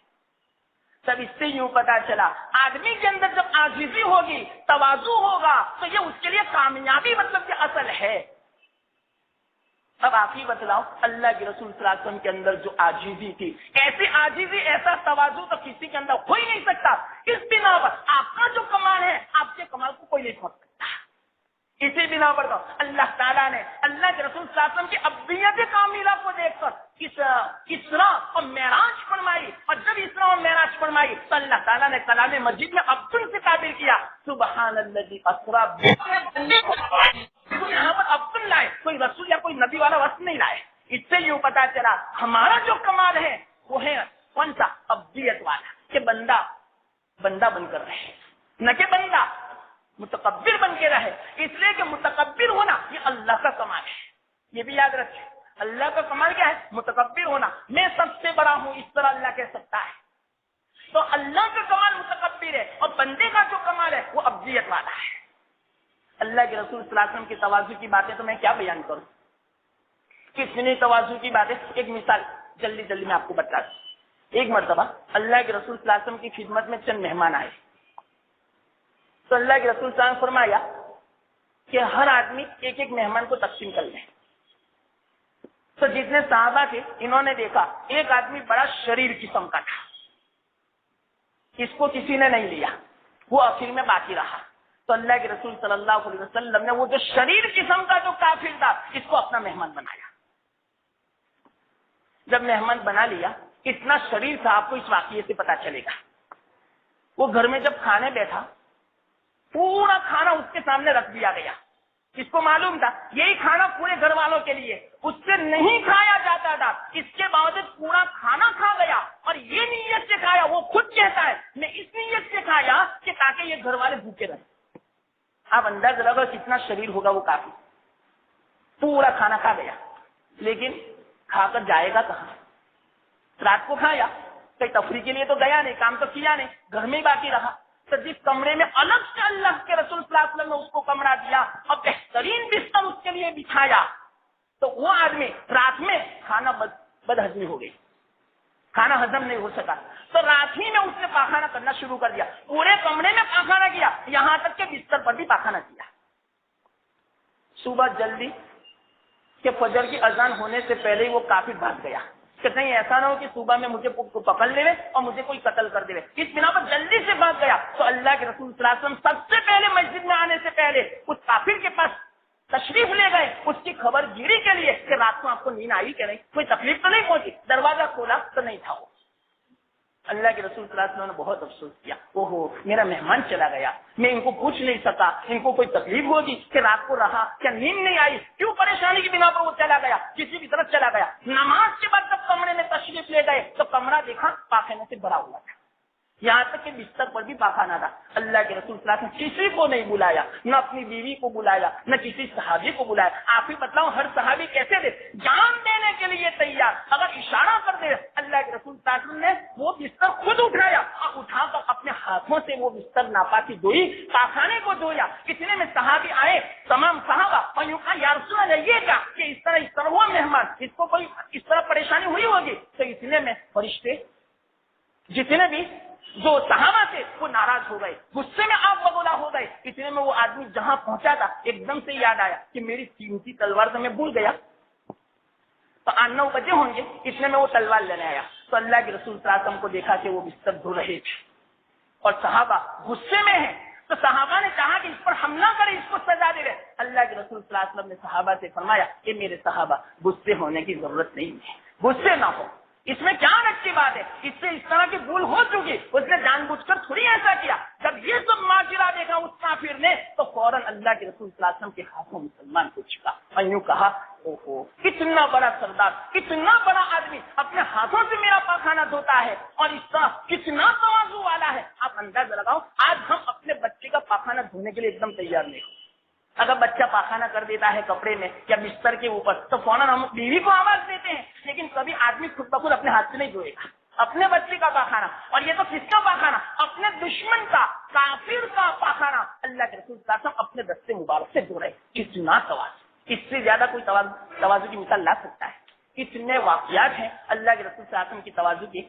S1: تب اس سے یوں پتا چلا آدمی کے اندر جب عاجزی ہوگی، تواضع ہوگا تو یہ اس کے لیے کامیابی مطلب کہ اصل ہے. اب آپ ہی بتلاؤ اللہ کے رسول صلی اللہ علیہ وسلم کے اندر جو عاجزی تھی، ایسی عاجزی ایسا تواضع تو کسی کے اندر ہو ہی نہیں سکتا. اس بنا پر آپ کا جو کمال ہے آپ کے کمال کو کوئی نہیں سمجھ سکتا. اسی بنا پر تو اللہ تعالیٰ نے اللہ کے رسول صلی اللہ علیہ وسلم کی ابدیت کاملہ کو دیکھ کر اسراء اور معراج فرمائی، اور جب اسراء اور معراج فرمائی تو اللہ تعالیٰ نے کلام مجید میں عبد سے تعبیر کیا، سبحان الذی اسریٰ یہاں پر عبد لائے، کوئی رسول یا کوئی نبی والا وصف نہیں لائے۔ اس سے یوں پتا چلا ہمارا جو کمال ہے وہ ہے کون سا؟ عبدیت والا، کہ بندہ بندہ بن کر رہے، نہ کہ بندہ متکبر بن کے رہے۔ اس لیے کہ متکبر ہونا یہ اللہ کا کمال ہے، یہ بھی یاد رکھیں۔ اللہ کا کمال کیا ہے؟ متکبر ہونا، میں سب سے بڑا ہوں اس طرح اللہ کہہ سکتا ہے۔ تو اللہ کا کمال متکبر ہے، اور بندے کا جو کمال ہے وہ عبدیت والا ہے۔ اللہ کے رسول صلی اللہ علیہ وسلم کی تواضع کی باتیں تو میں کیا بیان کروں، کتنی تواضع کی باتیں۔ ایک مثال جلدی جلدی میں آپ کو بتا دوں۔ ایک مرتبہ اللہ کے رسول صلی اللہ علیہ وسلم کی خدمت میں چند مہمان آئے، تو اللہ کے رسول صلی اللہ علیہ وسلم نے فرمایا کہ ہر آدمی ایک ایک مہمان کو تقسیم کر لیں۔ تو جتنے صحابہ تھے انہوں نے دیکھا ایک آدمی بڑا شریر قسم کا تھا، اس کو کسی نے نہیں لیا، وہ آخر میں باقی رہا۔ تو اللہ کے رسول صلی اللہ علیہ وسلم نے وہ جو شریر قسم کا جو کافر تھا اس کو اپنا مہمان بنایا۔ جب مہمان بنا لیا، اتنا شریر تھا، آپ کو اس واقعے سے پتا چلے گا۔ وہ گھر میں جب کھانے بیٹھا، پورا کھانا اس کے سامنے رکھ دیا گیا۔ اس کو معلوم تھا یہی کھانا پورے گھر والوں کے لیے، اس سے نہیں کھایا جاتا تھا، اس کے باوجود پورا کھانا کھا گیا، اور یہ نیت سے کھایا، وہ خود کہتا ہے میں اس نیت سے کھایا کہ تاکہ یہ گھر والے بھوکے رہیں۔ آپ اندازہ لگاؤ کتنا شریر ہوگا وہ کافی، پورا کھانا کھا گیا، لیکن کھا کر جائے گا کہاں؟ رات کو کھایا، کہیں تفریح کے لیے تو گیا نہیں، کام تو کیا نہیں، گھر میں ہی باقی رہا۔ تو جس کمرے میں الگ سے اللہ کے رسول صلی اللہ علیہ وسلم نے اس کو کمرہ دیا اور بہترین بستر اس کے لیے بچھایا، تو وہ آدمی رات میں کھانا بد ہضمی ہو گئی، کھانا ہضم نہیں ہو سکا، تو رات ہی میں اس نے پاخانہ کرنا شروع کر دیا، پورے کمرے میں پاخانہ کیا، یہاں تک کہ بستر پر بھی پاخانہ کیا۔ صبح جلدی کہ فجر کی اذان ہونے سے پہلے ہی وہ کافر بھاگ گیا کہ کہیں ایسا نہ ہو کہ صبح میں مجھے پکڑ لے اور مجھے کوئی قتل کر دے۔ اس بنا پر جلدی سے بھاگ گیا۔ تو اللہ کے رسول صلی اللہ علیہ وسلم سب سے پہلے مسجد میں آنے سے پہلے اس کافر کے پاس تشریف لے گئے، اس کی خبر گیری کے لیے کہ رات کو آپ کو نیند آئی کہ نہیں، کوئی تکلیف تو نہیں پہنچی؟ دروازہ کھولا تو نہیں تھا وہ۔ اللہ کے رسول صلی اللہ علیہ وسلم نے بہت افسوس کیا، اوہو میرا مہمان چلا گیا، میں ان کو پوچھ نہیں سکا، ان کو کوئی تکلیف ہوگی کہ رات کو رہا، کیا نیند نہیں آئی، کیوں پریشانی کی بنا پر وہ چلا گیا، کسی بھی طرف چلا گیا۔ نماز کے بعد جب کمرے میں تشریف لے گئے تو کمرہ دیکھا پاخانے سے بھرا ہوا تھا، یہاں تک کہ بستر پر بھی پاخانہ تھا۔ اللہ کے رسول صلی اللہ علیہ وسلم کسی کو نہیں بلایا، نہ اپنی بیوی کو بلایا، نہ کسی صحابی کو بلایا۔ آپ ہی بتلاؤ ہر صحابی کیسے تھے، جان دینے کے لیے تیار، اگر اشارہ کر دے اللہ کے رسول صلی اللہ علیہ وسلم نے وہ بستر خود اٹھایا اور اٹھا کر اپنے ہاتھوں سے وہ بستر ناپاکی دھوئی، پاخانے کو دھویا۔ اتنے میں صحابی آئے، تمام صحابہ، اور یوں کہا یا رسول اللہ یہ کیا کہ اس طرح ہوا مہمان، اس کو کوئی اس طرح پریشانی ہوئی ہوگی؟ تو اتنے میں فرشتے جتنے بھی جو صحابہ تھے وہ ناراض ہو گئے، غصے میں آگ بگولا ہو گئے۔ اتنے میں وہ آدمی جہاں پہنچا تھا ایک دم سے یاد آیا کہ میری قیمتی تلوار تو میں بھول گیا، تو 8-9 بجے ہوں گے، اتنے میں وہ تلوار لینے آیا۔ تو اللہ کے رسول صلی اللہ علیہ وسلم کو دیکھا کہ وہ بستر دھو رہے تھے اور صحابہ غصے میں ہیں، تو صحابہ نے کہا کہ اس پر حملہ کرے، اس کو سزا دے رہے۔ اللہ کے رسول صلی اللہ علیہ وسلم نے صحابہ سے فرمایا کہ میرے صحابہ غصے ہونے کی ضرورت نہیں ہے، غصے نہ ہو، اس میں کیا اچھی بات ہے، اس سے اس طرح کی بھول ہو چکی، اس نے جان بوجھ کر تھوڑی ایسا کیا۔ جب یہ سب ماجرا دیکھا اس کافر نے تو فوراً اللہ کے رسول صلی اللہ علیہ وسلم کے ہاتھوں مسلمان کو چھکا اور یوں کہا اوہو کتنا بڑا سردار، کتنا بڑا آدمی اپنے ہاتھوں سے میرا پاخانہ دھوتا ہے، اور اس طرح کتنا تواضع والا ہے۔ آپ اندازہ لگاؤ آج ہم اپنے بچے کا پاخانہ دھونے کے لیے ایک دم تیار نہیں ہو، اگر بچہ پاخانہ کر دیتا ہے کپڑے میں یا بستر کے اوپر تو فوراً ہم بیوی کو آواز دیتے ہیں، لیکن کبھی آدمی خود بخود اپنے ہاتھ سے نہیں دھوئے گا اپنے بچے کا پاخانہ۔ اور یہ تو کس کا پاخانہ؟ اپنے دشمن کا، کافر کا پاخانہ اللہ کے رسول صلی اللہ علیہ وسلم اپنے دستے مبارک سے دھو رہے۔ کتنا تواضع، اس سے زیادہ کوئی تواضع کی مثال لا سکتا ہے؟ اتنے واقعات ہیں اللہ کے رسول صلی اللہ علیہ وسلم کی تواضع کے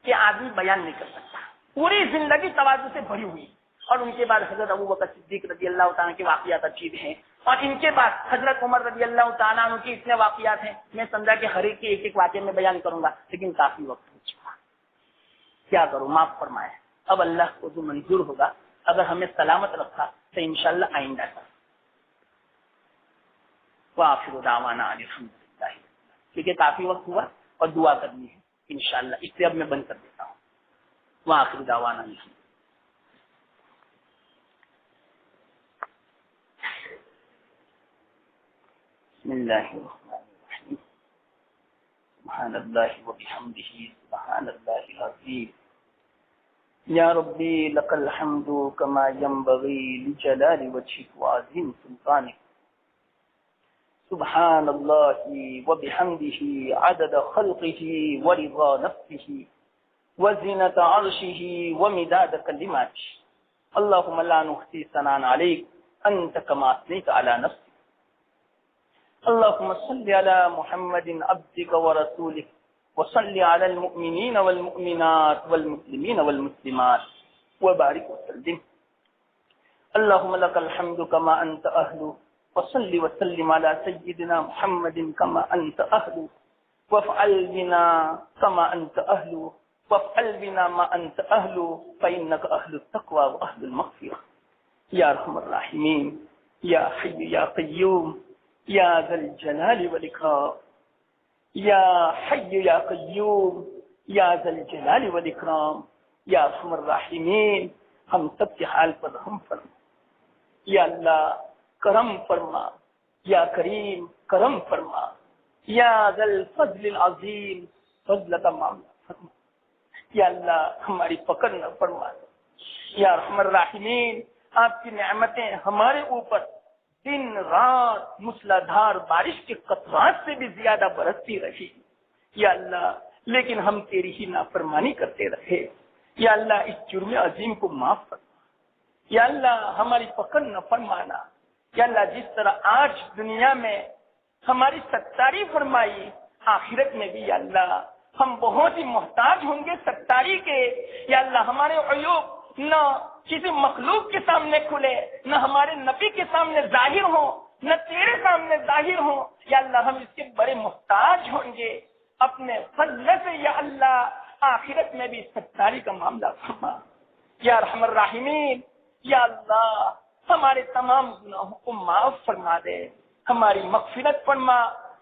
S1: کہ آدمی بیان نہیں کر سکتا، پوری زندگی تواضع سے بھری ہوئی۔ اور ان کے بعد حضرت ابوبکر صدیق رضی اللہ تعالیٰ کے واقعات عجیب ہیں، اور ان کے بعد حضرت عمر رضی اللہ تعالیٰ عنہ کے اتنے واقعات ہیں، میں سمجھا کہ ہر ایک کے ایک ایک واقعے میں بیان کروں گا، لیکن کافی وقت ہو چکا، کیا کروں، معاف فرمائے۔ اب اللہ کو جو منظور ہوگا، اگر ہمیں سلامت رکھا تو انشاءاللہ آئندہ کا وآخر دعوانا الحمدللہ۔ کیونکہ کافی وقت ہوا اور دعا کرنی ہے انشاءاللہ. اس سے اب میں بند کر دیتا ہوں. وآخر دعوانا بسم اللہ الرحمن الرحیم سبحان اللہ وبحمدہ سبحان اللہ العظیم. یا ربی لک الحمد کما ینبغی لجلال وجهک وعظیم سلطانک. سبحان اللہ وبحمدہ عدد خلقہ ورضا نفسہ وزنة عرشه ومداد كلماته. اللهم لا نحصي ثناء عليك أنت كما أثنيت على نفسك. اللهم صل على محمد عبدك ورسولك وصل على المؤمنين والمؤمنات والمسلمين والمسلمات وبارك وسلم. اللهم لك الحمد كما أنت أهل وصل وسلم على سيدنا محمد كما أنت أهل وافعل بنا كما أنت أهل وافعل بنا ما أنت أهل فإنك أهل التقوى وأهل المغفرة. يا أرحم الراحمين يا حي يا قيوم يا ذا الجلال والإكرام. يا حي يا قيوم يا ذا الجلال والإكرام. يا أرحم الراحمين ہم سب کے حال پر رحم فرما. یا اللہ کرم فرما. یا کریم کرم فرما. یا ذا الفضل العظیم فضل کا معاملہ فرما. یا اللہ ہماری پکڑ نہ فرما. یا ارحم الراحمین آپ کی نعمتیں ہمارے اوپر دن رات موسلادھار بارش کے قطرات سے بھی زیادہ برستی رہی. یا اللہ لیکن ہم تیری ہی نافرمانی کرتے رہے. یا اللہ اس جرم عظیم کو معاف فرما. یا اللہ ہماری پکڑ نہ فرمانا. یا اللہ جس طرح آج دنیا میں ہماری ستاری فرمائی آخرت میں بھی یا اللہ ہم بہت ہی محتاج ہوں گے ستاری کے. یا اللہ ہمارے عیوب نہ کسی مخلوق کے سامنے کھلے, نہ ہمارے نبی کے سامنے ظاہر ہوں, نہ تیرے سامنے ظاہر ہوں. یا اللہ ہم اس کے بڑے محتاج ہوں گے. اپنے فضل سے یا اللہ آخرت میں بھی ستاری کا معاملہ فرما. یا ارحم الراحمین یا اللہ ہمارے تمام گناہوں کو معاف فرما دے, ہماری مغفرت فرما.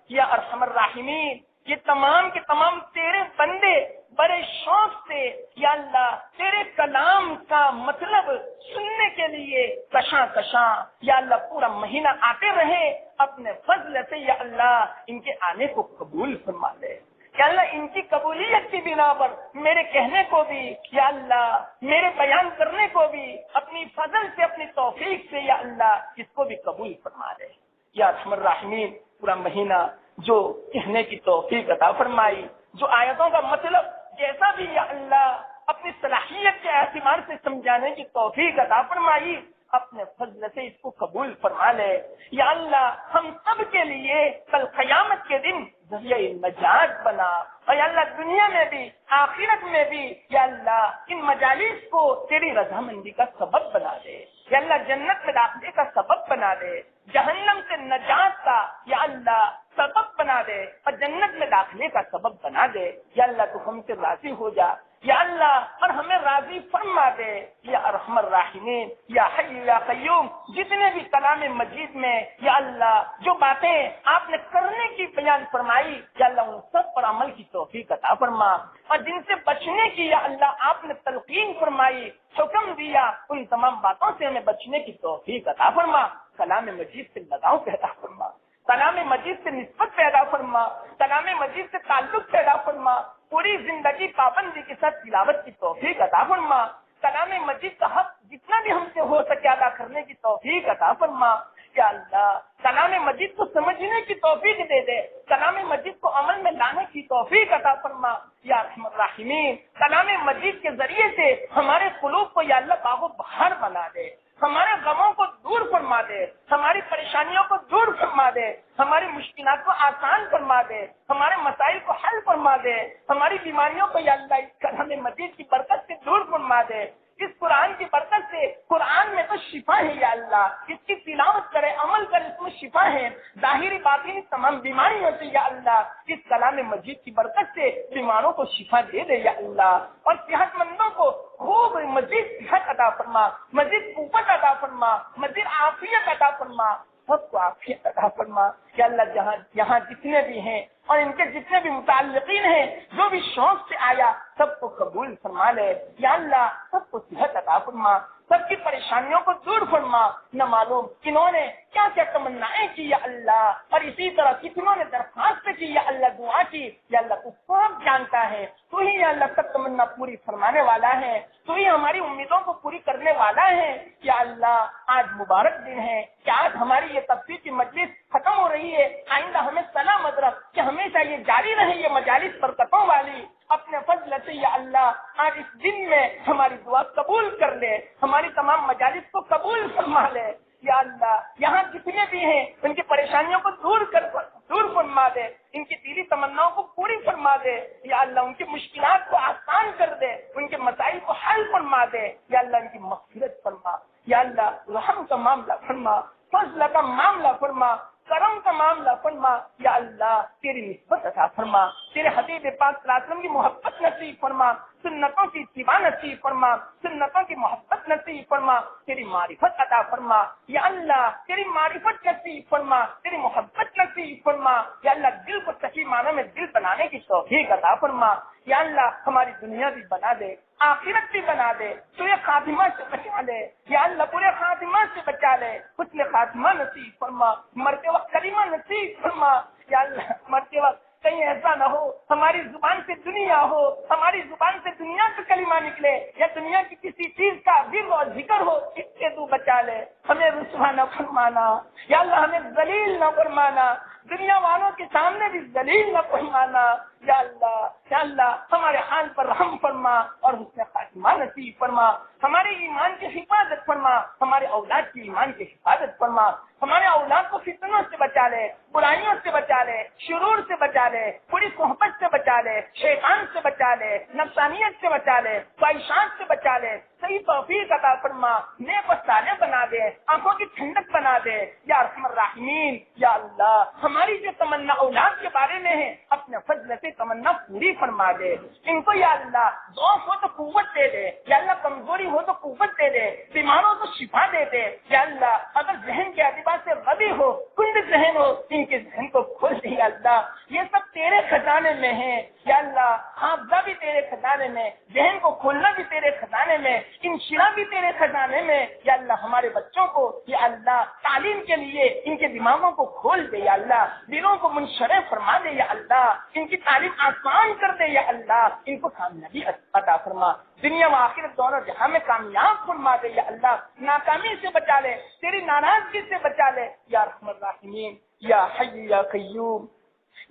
S1: یا ارحم الراحمین یہ تمام کے تمام تیرے بندے بڑے شوق سے یا اللہ تیرے کلام کا مطلب سننے کے لیے کشاں کشاں یا اللہ پورا مہینہ آتے رہے. اپنے فضل سے یا اللہ ان کے آنے کو قبول فرما لے. یا اللہ ان کی قبولیت کی بنا پر میرے کہنے کو بھی یا اللہ میرے بیان کرنے کو بھی اپنی فضل سے اپنی توفیق سے یا اللہ اس کو بھی قبول فرما لے. یا ارحم الراحمین پورا مہینہ جو کہنے کی توفیق عطا فرمائی, جو آیتوں کا مطلب جیسا بھی یا اللہ اپنی صلاحیت کے اعتبار سے سمجھانے کی توفیق عطا فرمائی, اپنے فضل سے اس کو قبول فرما لے. یا اللہ ہم سب کے لیے کل قیامت کے دن ذریعہ نجات بنا, اور یا اللہ دنیا میں بھی آخرت میں بھی یا اللہ ان مجالس کو تیری رضامندی کا سبب بنا دے. یا اللہ جنت میں داخلے کا سبب بنا دے, جہنم سے نجات کا یا اللہ سبب بنا دے, اور جنت میں داخلے کا سبب بنا دے. یا اللہ تو ہم سے راضی ہو جا یا اللہ, اور ہمیں راضی فرما دے. یا ارحم الراحمین یا حی یا قیوم جتنے بھی کلام مجید میں یا اللہ جو باتیں آپ نے کرنے کی بیان فرمائی یا اللہ ان سب پر عمل کی توفیق عطا فرما, اور جن سے بچنے کی یا اللہ آپ نے تلقین فرمائی حکم دیا ان تمام باتوں سے ہمیں بچنے کی توفیق عطا فرما. کلام مجید سے لگاؤ پیدا فرما, کلام مجید سے نسبت پیدا فرما, کلام مجید سے تعلق پیدا فرما. پوری زندگی پابندی کے ساتھ تلاوت کی توفیق عطا فرما. کلام مجید کا حق جتنا بھی ہم سے ہو سکے ادا کرنے کی توفیق عطا فرما. یا اللہ کلام مجید کو سمجھنے کی توفیق دے دے, کلام مجید کو عمل میں لانے کی توفیق عطا فرما. یا ارحم الراحمین کلام مجید کے ذریعے سے ہمارے قلوب کو یا اللہ باغ و بہار بنا دے, ہمارے غموں کو دور فرما دے, ہماری پریشانیوں کو دور فرما دے, ہماری مشکلات کو آسان فرما دے, ہمارے مسائل کو حل فرما دے, ہماری بیماریوں کو یا اللہ اس کلام مجید کی برکت سے دور فرما دے. اس قرآن کی برکت سے, قرآن میں تو شفا ہے یا اللہ, اس کی تلاوت کرے عمل کرے اس میں شفا ہے. ظاہری باطنی تمام بیماریوں سے یا اللہ اس کلام مجید کی برکت سے بیماروں کو شفا دے دے یا اللہ, اور صحت مندوں کو خوب مزید صحت عطا فرما, مزید قوت عطا فرما, مزید عافیت عطا فرما, سب کو عافیت عطا فرما. یا اللہ جہاں جتنے بھی ہیں
S2: اور ان کے جتنے بھی متعلقین ہیں جو بھی شوق سے آیا سب کو قبول فرما لے یا اللہ، سب کو صحت عطا فرما، سب کی پریشانیوں کو دور فرما۔ نہ معلوم انہوں نے کیا کیا تمنائیں کی یا اللہ، اور اسی طرح کتنوں نے درخواست کی یا اللہ، دعا کی یا اللہ، تو سب جانتا ہے، تو ہی یا اللہ سب تمنا پوری فرمانے والا ہے، تو ہی ہماری امیدوں کو پوری کرنے والا ہے یا اللہ۔ آج مبارک دن ہے کہ آج ہماری یہ تفسیر کی مجلس ختم ہو رہی ہے، آئندہ ہمیں سلامت رکھ کہ ہمیشہ یہ جاری رہے یہ مجالس برکتوں والی، اپنے فضل سے یا اللہ آج اس دن میں ہماری دعا قبول کر لے، ہماری تمام مجالس کو قبول فرما لے یا اللہ۔ یہاں جتنے بھی ہیں ان کی پریشانیوں کو دور فرما دے، ان کی دلی تمناؤں کو پوری فرما دے یا اللہ، ان کی مشکلات کو آسان کر دے، ان کے مسائل کو حل فرما دے یا اللہ، ان کی مغفرت فرما یا اللہ، رحم کا معاملہ فرما، فضل کا معاملہ فرما، کرم کا معاملہ فرما یا اللہ، تیری نسبت عطا فرما، تیرے حبیب پاک صلی اللہ علیہ وسلم کی محبت نصیب فرما، سنتوں کی اتباع نصیب فرما، سنتوں کی محبت نصیب فرما، تیری معرفت عطا فرما یا اللہ، تیری معرفت نصیب فرما، تیری محبت نصیب فرما یا اللہ، دل کو صحیح معنوں میں دل بنانے کی توفیق عطا فرما یا اللہ، ہماری دنیا بھی بنا دے، آخرت بھی بنا دے، پورے خاتمہ سے بچا لے یا اللہ، پورے خاتمہ سے بچا لے، حسن خاتمہ نصیب فرما، مرتے وقت کلمہ نصیب فرما یا اللہ، مرتے وقت کہیں ایسا نہ ہو ہماری زبان سے دنیا ہو، ہماری زبان سے دنیا سے کلمہ نکلے یا دنیا کی کسی چیز کا ذکر اور ذکر ہو، اس سے تو بچا لے، ہمیں رسوا نہ فرمانا یا اللہ، ہمیں ذلیل نہ فرمانا، دنیا والوں کے سامنے بھی ذلیل نہ فرمانا یا اللہ، یا اللہ، ہمارے حال پر رحم فرما اور حسن خاتمہ نصیب فرما، ہمارے ایمان کی حفاظت فرما، ہمارے اولاد کی ایمان کی حفاظت فرما، ہمارے اولاد کو فتنوں سے بچا لے، برائیوں سے بچا لے، شرور سے بچا لے، بری صحبت سے بچا لے، شیطان سے بچا لے، نفسانیت سے بچا لے، خواہشات سے بچا لے، صحیح توفیق عطا فرما، نیک و صالح بنا دے، آنکھوں کی ٹھنڈک بنا دے یا ارحم الراحمین یا اللہ، ہماری جو تمنا اولاد کے بارے میں ہے اپنے فضل سے تمنا پوری فرما دے، ان کو یا اللہ ضعف ہو تو قوت دے دے یا اللہ، کمزوری ہو تو قوت دے دے، بیمار ہو تو شفا دے دے یا اللہ، اگر ذہن کے اعتبار سے غبی ہو، کند ذہن ہو، ان کے ذہن کو کھول دے یا اللہ، یہ سب تیرے خزانے میں ہے یا اللہ، حافظہ بھی تیرے خزانے میں، ذہن کو کھولنا بھی تیرے خزانے میں، انشراح بھی تیرے خزانے میں یا اللہ، ہمارے بچوں کو یا اللہ تعلیم کے لیے ان کے دماغوں کو کھول دے یا اللہ، دلوں کو منشرح فرما دے یا اللہ، ان کی تعلیم آسان کر دے یا اللہ، ان کو کامیابی عطا فرما، دنیا و آخرت دونوں جہاں میں کامیاب فرما دے یا اللہ، ناکامی سے بچا لے، تیری ناراضگی سے بچا لے یا رحم الراحمین یا حی یا قیوم۔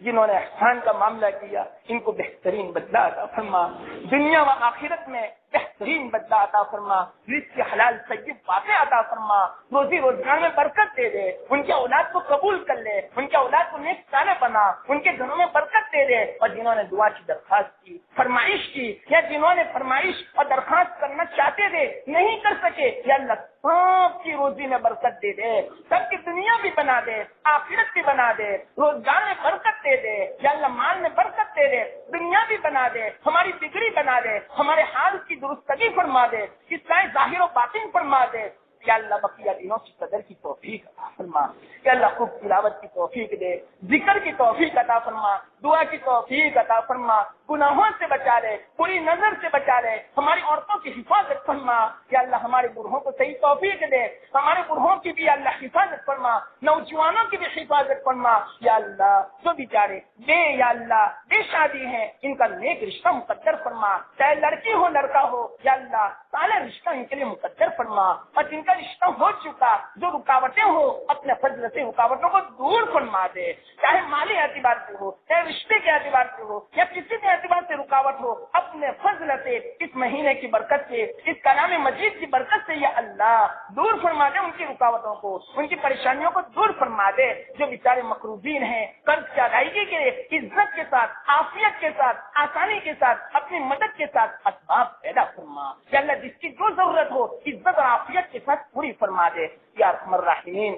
S2: جنہوں نے احسان کا معاملہ کیا ان کو بہترین بدلہ عطا فرما، دنیا و آخرت میں بہترین بدلہ عطا فرما، رزق حلال طیب واقع عطا فرما، روزی روزگار میں برکت دے دے، ان کے اولاد کو قبول کر لے، ان کے اولاد کو نیک صالح بنا، ان کے گھروں میں برکت دے دے، اور جنہوں نے دعا کی درخواست کی، فرمائش کی، یا جنہوں نے فرمائش اور درخواست کرنا چاہتے تھے نہیں کر سکے یا اللہ، سب کی روزی میں برکت دے دے، سب کی دنیا بھی بنا دے، آخرت بھی بنا دے، روزگار میں برکت دے دے یا اللہ، مال میں برکت دے دے، دنیا بھی بنا دے، ہماری بگڑی بنا دے، ہمارے حال کی درستگی فرما دے، اصلاح ظاہر و باطن فرما دے یا اللہ، بقیہ دنوں کی قدر کی توفیق عطا فرما یا اللہ، خوب تلاوت کی توفیق دے، ذکر کی توفیق عطا فرما، دعا کی توفیق عطا فرما، گناہوں سے بچا لے، بری نظر سے بچا لے، ہماری عورتوں کی حفاظت فرما یا اللہ، ہمارے بوڑھوں کو صحیح توفیق دے، ہمارے بوڑھوں کی بھی اللہ حفاظت فرما، نوجوانوں کی بھی حفاظت فرما یا اللہ، جو بیچارے بے یا اللہ بے شادی ہیں ان کا نیک رشتہ مقدر فرما، چاہے لڑکی ہو لڑکا ہو یا اللہ، صالح رشتہ ان کے لیے مقدر فرما، اور جن کا رشتہ ہو چکا جو رکاوٹیں ہو اپنے فضل سے رکاوٹوں کو دور فرما دے، چاہے مالی اعتبار سے ہو، چاہے رشتے کے اعتبار سے ہو یا کسی بھی اعتبار سے رکاوٹ ہو، اپنے فضل سے اس مہینے کی برکت سے، اس کلام مجید کی برکت سے یا اللہ دور فرما دے ان کی رکاوٹوں کو، ان کی پریشانیوں کو دور فرما دے، جو بیچارے مقروضین ہیں قرض کی ادائیگی کے لیے عزت کے ساتھ، عافیت کے ساتھ، آسانی کے ساتھ، اپنی مدد کے ساتھ اسباب پیدا فرما یا اللہ، جس کی جو ضرورت ہو عزت اور عافیت کے ساتھ پوری فرما دے یا ارحم الراحمین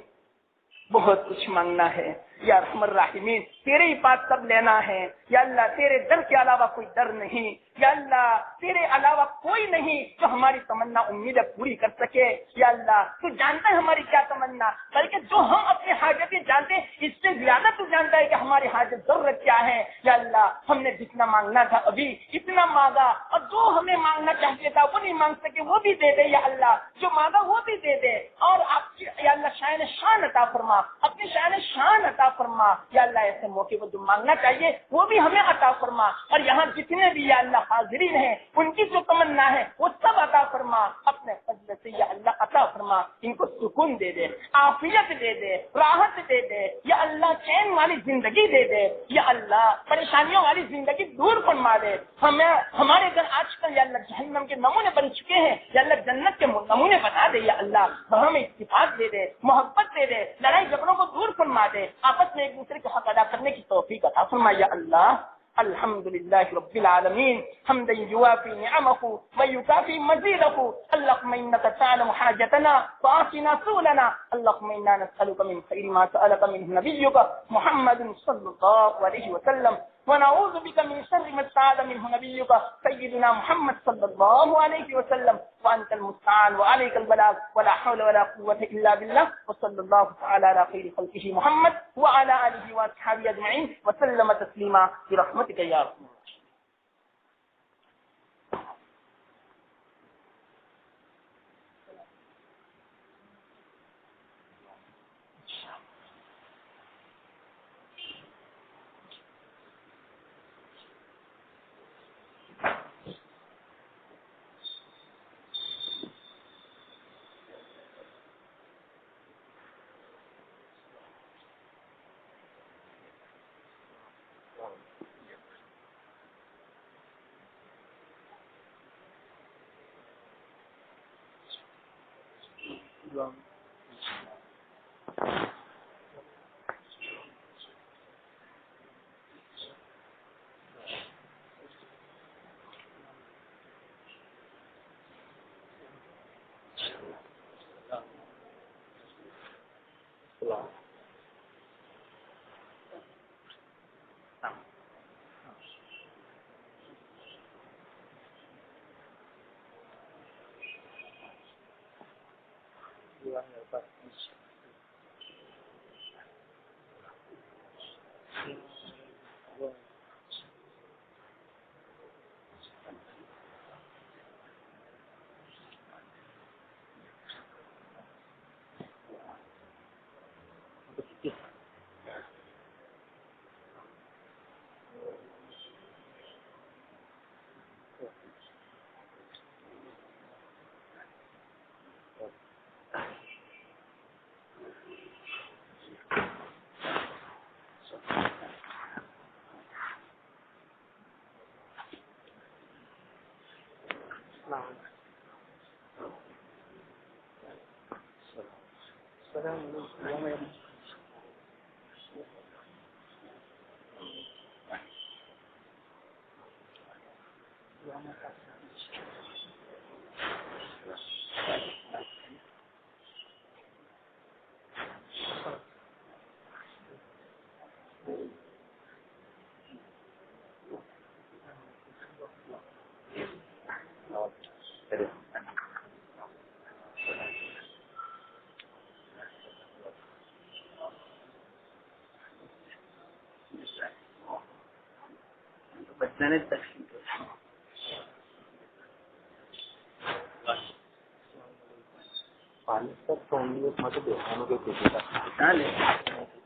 S2: بہت کچھ مانگنا ہے یا ارحم الراحمین، تیرے ہی پاس سب لینا ہے یا اللہ، تیرے در کے علاوہ کوئی در نہیں یا اللہ، تیرے علاوہ کوئی نہیں جو ہماری تمنا امیدیں پوری کر سکے یا اللہ، تو جانتا ہے ہماری کیا تمنا، بلکہ جو ہم اپنی حاجتیں جانتے ہیں اس سے زیادہ تو جانتا ہے کہ ہماری حاجت ضرورت کیا ہے یا اللہ، ہم نے جتنا مانگنا تھا ابھی اتنا مانگا، اور جو ہمیں مانگنا چاہتے تھا وہ نہیں مانگ سکے وہ بھی دے دے یا اللہ، جو مانگا وہ بھی دے دے، اور آپ کی یا اللہ شان شان عطا فرما، اپنی شان شان عطا فرما یا اللہ، ایسے موقع پر جو مانگنا چاہیے وہ بھی ہمیں عطا فرما، اور یہاں جتنے بھی یا اللہ حاضرین ہیں ان کی جو تمنا ہے وہ سب عطا فرما، اپنے فضل سے یا اللہ عطا فرما، ان کو سکون دے دے، عافیت دے دے، راحت دے دے یا اللہ، چین والی زندگی دے دے یا اللہ، پریشانیوں والی زندگی دور فرما دے، ہمیں ہمارے گھر آج کل یا اللہ جہنم کے نمونے بن چکے ہیں یا اللہ، جنت کے نمونے بنا دے یا اللہ، ہمیں اتفاق دے دے، محبت دے دے، لڑائی جھگڑوں کو دور فرما دے، آپس میں ایک دوسرے کو حق ادا کرنے کی توفیق عطا فرما یا اللہ۔ الحمد لله رب العالمين حمدا يوافي نعمه ويكافي مزيده، اللهم انك تعلم حاجتنا فاعطنا سؤلنا، اللهم انا نسالك من خير ما سالك منه نبيك محمد صلى الله عليه وسلم، ونعوذ بك من شر ما استعاذ منه نبيك سيدنا محمد صلى الله عليه وسلم، وانت المستعان وعليك البلاغ، ولا حول ولا قوه الا بالله، وصلى الله تعالى على خير خلقه محمد وعلى اله واصحابه اجمعين وسلم تسليما برحمتك يا رب۔
S1: بچنے تک
S3: پانی سر تو دیکھنے کے